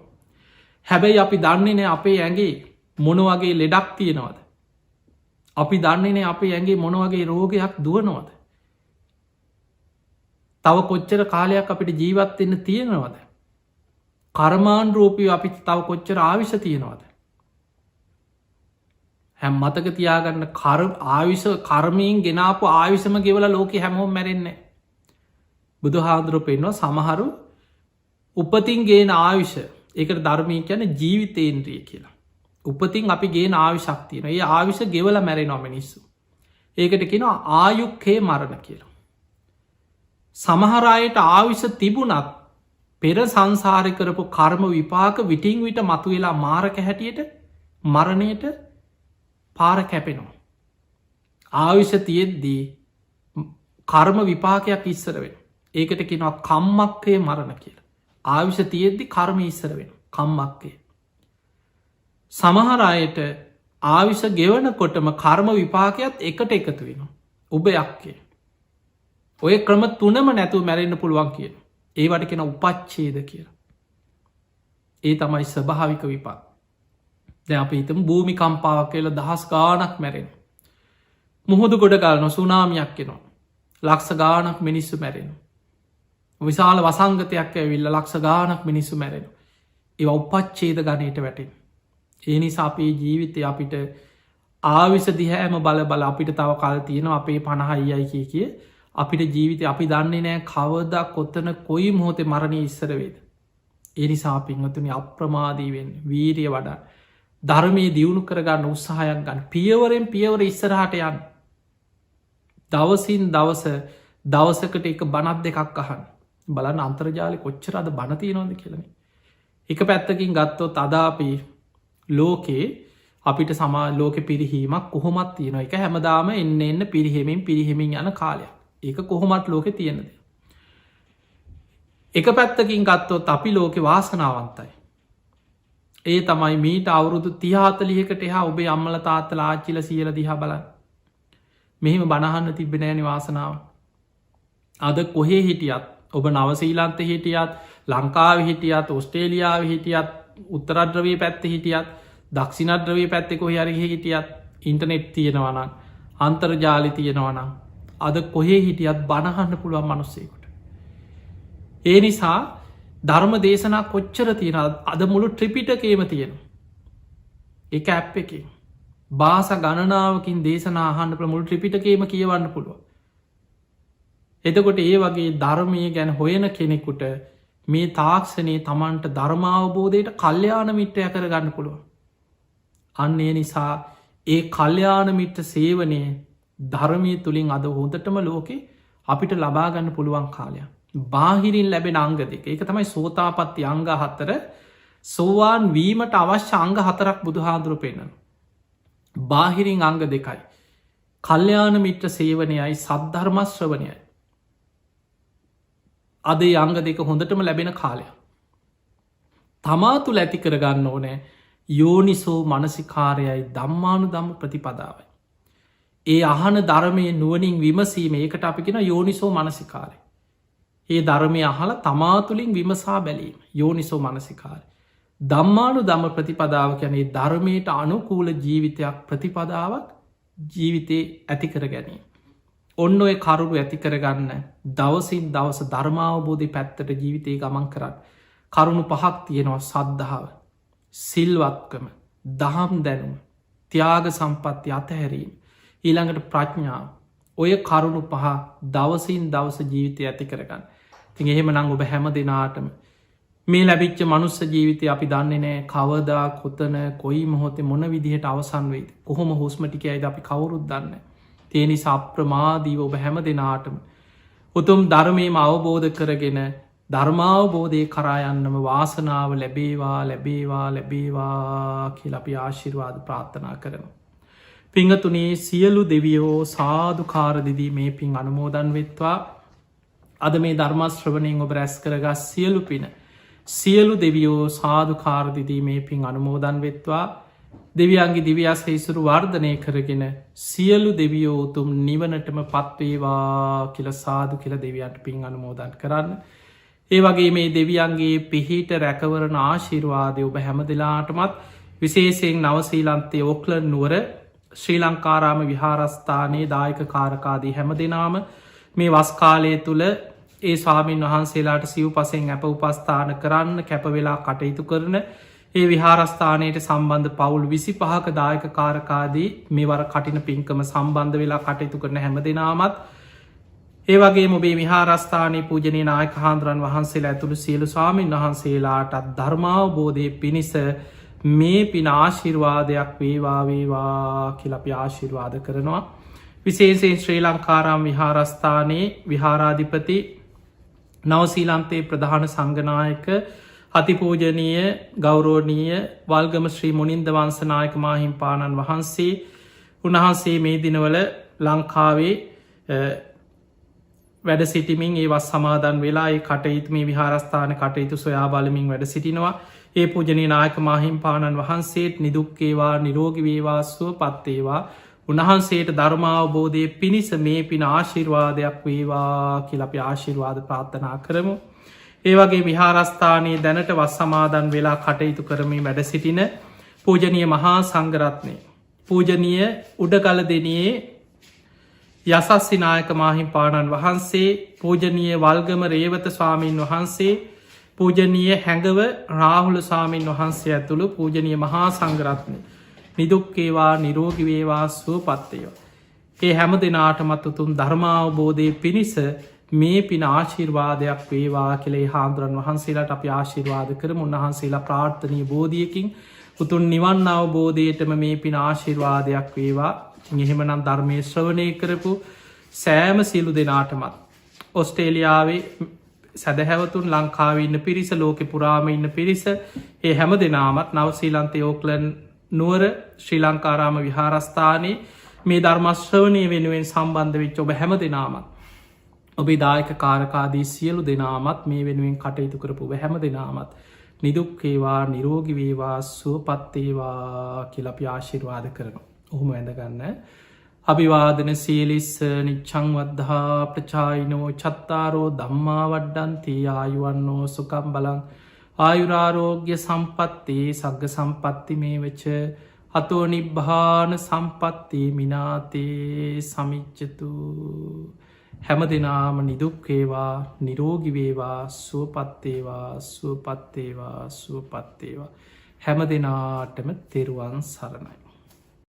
හැබැයි අපි දන්නේ නෑ අපේ ඇගේ මොනවගේ ලෙඩක් තියෙනවද. අපි දන්නේ නෑ අපේ ඇගේ මොනවගේ රෝගයක් දුවනවද. තව කොච්චර කාලයක් අපිට ජීවත්වෙන්න තියෙනවද. කර්මාන් රූපී අපි තව කොච්චර ආවිශ තියෙනවද. හැම් මතක තියාගන්න ආවිශ කර්මයෙන් ගෙනාපු ආවිසම ගෙවල ලෝක හැමෝම් මැරෙන්නේ. බුදු හාදුරු පෙන්වා සමහරු උපතින් ගේන ආවිෂ ඒකට ධර්මය කියන ජීවිතේන්ද්‍රිය කියලා. උපතින් අපි ගේ ආවිශක්තියන ඒ ආවිශ ගෙවල මැරෙනවා මිනිස්සු. ඒකට කෙනවා ආයුක්කේ මරණ කියලා. සමහරයට ආවිශ තිබුණත් පෙර සංසාරය කරපු කර්ම විපාක විටිං විට මතු වෙලා මාරක හැටියට මරණයට පාර කැපෙනවා. ආවිෂ තියෙද්දී කර්ම විපාකයක් ඉස්සර වෙන. ඒකට කෙනවා කම්මක්කය මරණ කියලා. ආවිෂ තියෙද්දි කර්ම ඉස්සර වෙන කම්මක්කය. සමහරයට ආවිෂ ගෙවනකොටම කර්ම විපාකයක් එකට එකතු වෙන. ඔබ යක්කේ. ඔය ක්‍රම තුනම නැතුව මැරෙන්න්න පුළුවන් කියන. ඒවට කෙන උපච්චේද කියලා. ඒ තමයි ස්වභාවික විපා. දැ අප හිතම භූමි කම්පාවක් කියල දහස් ගානක් මැරෙන. මුහුදු ගොඩ ගලන සුනාමියක් කෙනවා. ලක්ෂ ගානක් මිනිස්සු මැරෙන. විශාල වසංගතයක් ඇවිල්ල ලක්ෂ ගානක් මිනිස්සු මැරෙන. ඒ උපච්චේද ගනයට වැටෙන්. ඒ නිසා අපේ ජීවිතය අපිට ආවිස දිහැම බල අපිට තව කල් තියෙන අපේ 50යි කිය අපිට ජීවිත අපි දන්නේ නෑ කවදා කොත්තන කොයි මොහොතේ මරණය ඉස්සර වේද. ඒ නිසා පින්වතුනි අප්‍රමාදීවෙන් වීරිය වඩා ධර්මය දියුණු කරගන්න උත්සාහයක් ගන්න පියවරෙන් පියවර ඉස්සරහට යන්න. දවසින් දවසකට එක බණත් දෙකක් අහන් බලන්න අන්තර්ජාලය කොච්චරද බණ තියෙනවද කියලනේ. එක පැත්තකින් ගත්තොත් අදාපි ලෝකේ අපිට සමා ලෝක පිරිහීමක් කොහොමත් තියෙන එක හැමදාම එන්න පිරිහෙමින් යන කාලයක්. ඒක කොහොමත් ලෝකෙ තියෙනද. එක පැත්තකින් ගත්තොත් අපි ලෝකෙ වාසනාවන්තයි. ඒ තමයි මීට අවුරුදු 30-40කට එහා ඔබේ අම්මල තාත්තල ආච්චිල සියල දිහා බලන්න. මෙහෙම බණහන්න තිබෙනෑනි වාසනාව. අද කොහේ හිටියත් ඔබ නවසීලන්ත හිටියත් ලංකාව හිටියත් ඔස්ට්‍රේලියාව හිටියත් උත්තරද්‍රවී පැත්ත හිටියත් දක්ෂිණද්‍රවී පැත්තෙ කොහ හරි හිටියත් ඉන්ටනෙට් තියෙනවනම් අන්තර්ජාලි තියෙනවනම් අද කොහේ හිටියත් බණහන්න පුළුවන් මනුස්සේකට. ඒ නිසා ධර්ම දේශනා කොච්චර තියෙන අද මුළු ත්‍රිපිටකේම තියෙන එක ඇප් එක බාස ගණනාවකින් දේශනා අහන්න මුළු ත්‍රිපිටකේම කියවන්න පුළුව. එතකොට ඒ වගේ ධර්මය ගැන හොයන කෙනෙකුට මේ තාක්ෂණයේ තමන්ට ධර්මාවබෝධයට කල්්‍යයාන මිට්‍රය කර ගන්න පුළුව. අන්නේ නිසා ඒ කල්්‍යයාන මිට්‍ර සේවනය ධර්මය තුළින් අද හොදටම ලෝකෙ අපිට ලබාගන්න පුළුවන් කාලයක්. බාහිරින් ලැබෙන අංග දෙක එක තමයි සෝතාපත්ති අංග 4 සෝවාන් වීමට අවශ්‍ය අංග 4ක් බුදුහාදුරු පෙන්න්නන. බාහිරින් අංග දෙකයි. කල්්‍යයාන මිට්‍ර සේවනයයි සද්ධර්මශ්‍රවනයයි. අදේ අංග දෙක හොඳටම ලැබෙන කාලයක්. තමා තුළ ඇති කරගන්න ඕනෑ යෝනිසෝ මනසිකාරයයි දම්මානු දම්ම ප්‍රතිපදාවයි. ඒ අහන ධර්මය නුවනින් විමසීම ඒකට අපිගෙන යෝනිසෝ මනසිකාරය. ඒ ධර්මය අහල තමා තුළින් විමසා බැලීම යෝනිසෝ මනසිකාරය. දම්මානු දම්ම ප්‍රතිපදාව කැනේ ධර්මයට අනුකූල ජීවිතයක් ප්‍රතිපදාවක් ජීවිතය ඇතිකර ගැනීම. ඔන්න ඔය කරුණු ඇති කරගන්න දවසින් දවස ධර්මාවබෝධය පැත්තට ජීවිතය ගමන් කරන්න. කරුණු පහක් තියෙනවා සද්ධාව, සිල්වත්කම, දහම් දැනුම, ත්‍යාග සම්පත්ති අතහැරීම, ඊළඟට ප්‍රඥාව. ඔය කරුණු පහ දවසින් දවස ජීවිතය ඇති කරගන්න. තින් එහෙම නං ඔබ හැම දෙනාටම මේ ලැබිච්ච මනුස්ස ජීවිතය අපි දන්නේ නෑ කවදා කොතන කොයි මොහොතේ මොන විදිහට අවසන් වෙයිද කොහොම හුස්මටිකයිද අපි කවුරුත් දන්න. තේනි සප්‍රමාදීව ඔබ හැම දෙනාටම උතුම් ධර්මයම අවබෝධ කරගෙන ධර්මාවබෝධය කරායන්නම වාසනාව ලැබේවා කියල අපි ආශිර්වාද ප්‍රාර්ථනා කරනවා. පිංහතුනේ සියලු දෙවියෝ සාධකාරදිදී මේ පින් අනුමෝදන් වෙත්වා අද මේ ධර්මශ්‍රවනයෙන් ඔබ රැස් කරගස් සියලු පින සියලු දෙවියෝ සාධකාරදිදී මේ පින් අනුමෝදන් වෙත්වා දෙවියන්ගේ දිවියස් හිසුරු වර්ධනය කරගෙන සියලු දෙවියෝ උතුම් නිවනටම පත්වේවා කියල සාදු කියල දෙවියන්ට පින් අනුමෝදන් කරන්න. ඒ වගේ මේ දෙවියන්ගේ පිහිට රැකවරණ ආශිර්වාදය ඔබ හැම දෙලාටමත් විශේෂයෙන් නවසීලන්තේ ඕක්ලන් නුවර ශ්‍රී ලංකාරාම විහාරස්ථානයේ දායක කාරකාදී හැම දෙනාම මේ වස්කාලය තුළ ඒ ස්වාමීන් වහන්සේලාට සිව් පසෙන් ඇප උපස්ථාන කරන්න කැපවෙලා කටයුතු කරන ඒ විහාරස්ථානයට සම්බන්ධ පවුල් 25ක දායක කාරකාදී මේවර කටින පින්කම සම්බන්ධ වෙලා කටයුතු කරන හැම දෙනාමත් ඒ වගේ මොබේ විහාරස්ථානයේ පූජනය නායක හාන්දුරන් වහන්සේලා ඇතුළු සියලු ස්වාමීන් වහන්සේලාටත් ධර්මාවබෝධය පිණිස මේ පින ආශිර්වාදයක් වේවා කියලපි ආශිර්වාද කරනවා. විශේෂයෙන් ශ්‍රී ලංකාරාම විහාරස්ථානයේ විහාරාධිපති නවසීලන්තයේ ප්‍රධාන සංගනායක අතිපූජනීය ගෞරෝණීය වල්ගම ශ්‍රී මුනින්ද වංශනායක මාහිම්පාණන් වහන්සේ උන්වහන්සේ මේ දිනවල ලංකාවේ වැඩ සිටිමින් ඒ වස් සමාදන් වෙලා ඒ කටයුතු මේ විහාරස්ථාන කටයුතු සොයා බලමින් වැඩ සිටිනවා. ඒ පූජනීය නායක මාහිම්පාණන් වහන්සේත් නිදුක්කේවා නිරෝගිවේවා සුවපත්වේවා උන්වහන්සේට ධර්මාවබෝධය පිණිස මේ පින ආශිර්වාදයක් වේවා කියල අපි ආශිර්වාද ප්‍රාර්ථනා කරමු. ඒ වගේ විහාරස්ථානයේ දැනට වස් සමාදන් වෙලා කටයුතු කරමින් වැඩ සිටින පූජනීය මහා සංඝරත්නය පූජනීය උඩකල දෙනියේ යසස්සිනායක මාහිම්පාණන් වහන්සේ, පූජනීය වල්ගම රේවත ස්වාමීන් වහන්සේ, පූජනීය හැඟව රාහුල ස්වාමීන් වහන්සේ ඇතුළු පූජනීය මහා සංඝරත්නය නිදුක්කේවා නිරෝගිවේවා සුවපත්තේවා. ඒ හැම දෙනාට මත් උතුම් ධර්මාවබෝධය පිණිස මේ පින ආශිර්වාදයක් වේවා කෙළේ හාමුදුරන් වහන්සේලාට අපි ආශිර්වාද කරමු. උන්වහන්සේලා ප්‍රාර්ථනීය බෝධියකින් උතුම් නිවන් අවබෝධයටම මේ පින ආශිර්වාදයක් වේවා. එහෙමනම් ධර්මය ශ්‍රවණය කරපු සෑම සියලු දෙනාටමත් ඔස්ට්‍රේලියාවේ සැදැහැවතුන් ලංකාව ඉන්න පිරිස, ලෝකෙ පුරාම ඉන්න පිරිස, ඒ හැම දෙනාමත් නවසීලන්තේ ඕක්ලන් නුවර ශ්‍රී ලංකාරාම විහාරස්ථානයේ මේ ධර්මශ්‍රවණය වෙනුවෙන් සම්බන්ධ වෙච්ච ඔබ හැම දෙනාමත්, ඔබේ දායක කාරකාදී සියලු දෙනාමත්, මේ වෙනුවෙන් කටයුතු කරපු ඔබ හැම දෙනාමත් නිදුක්කේවා නිරෝගිවේවා සුවපත්තේවා කියල අපි ආශිර්වාද කරනවා. ඔහුම ඇඳගන්න. අභිවාදන සීලිස්ස නිච්චං වද්ධා ප්‍රචායිනෝ චත්තාරෝ ධම්මා වඩ්ඩන්ති ආයුවන්නෝ සුකම් බලං ආයුරාරෝග්‍ය සම්පත්ති සග්ග සම්පත්ති මේ වෙච අතෝ නිබ්භාන සම්පත්ති මිනාතේ සමිච්චතු. හැම දෙනාම නිදුක්කේවා නිරෝගිවේවා සුවපත්තේවා සුවපත්තේවා සුවපත්තේවා. හැම දෙනාටම තෙරුවන් සරණයි.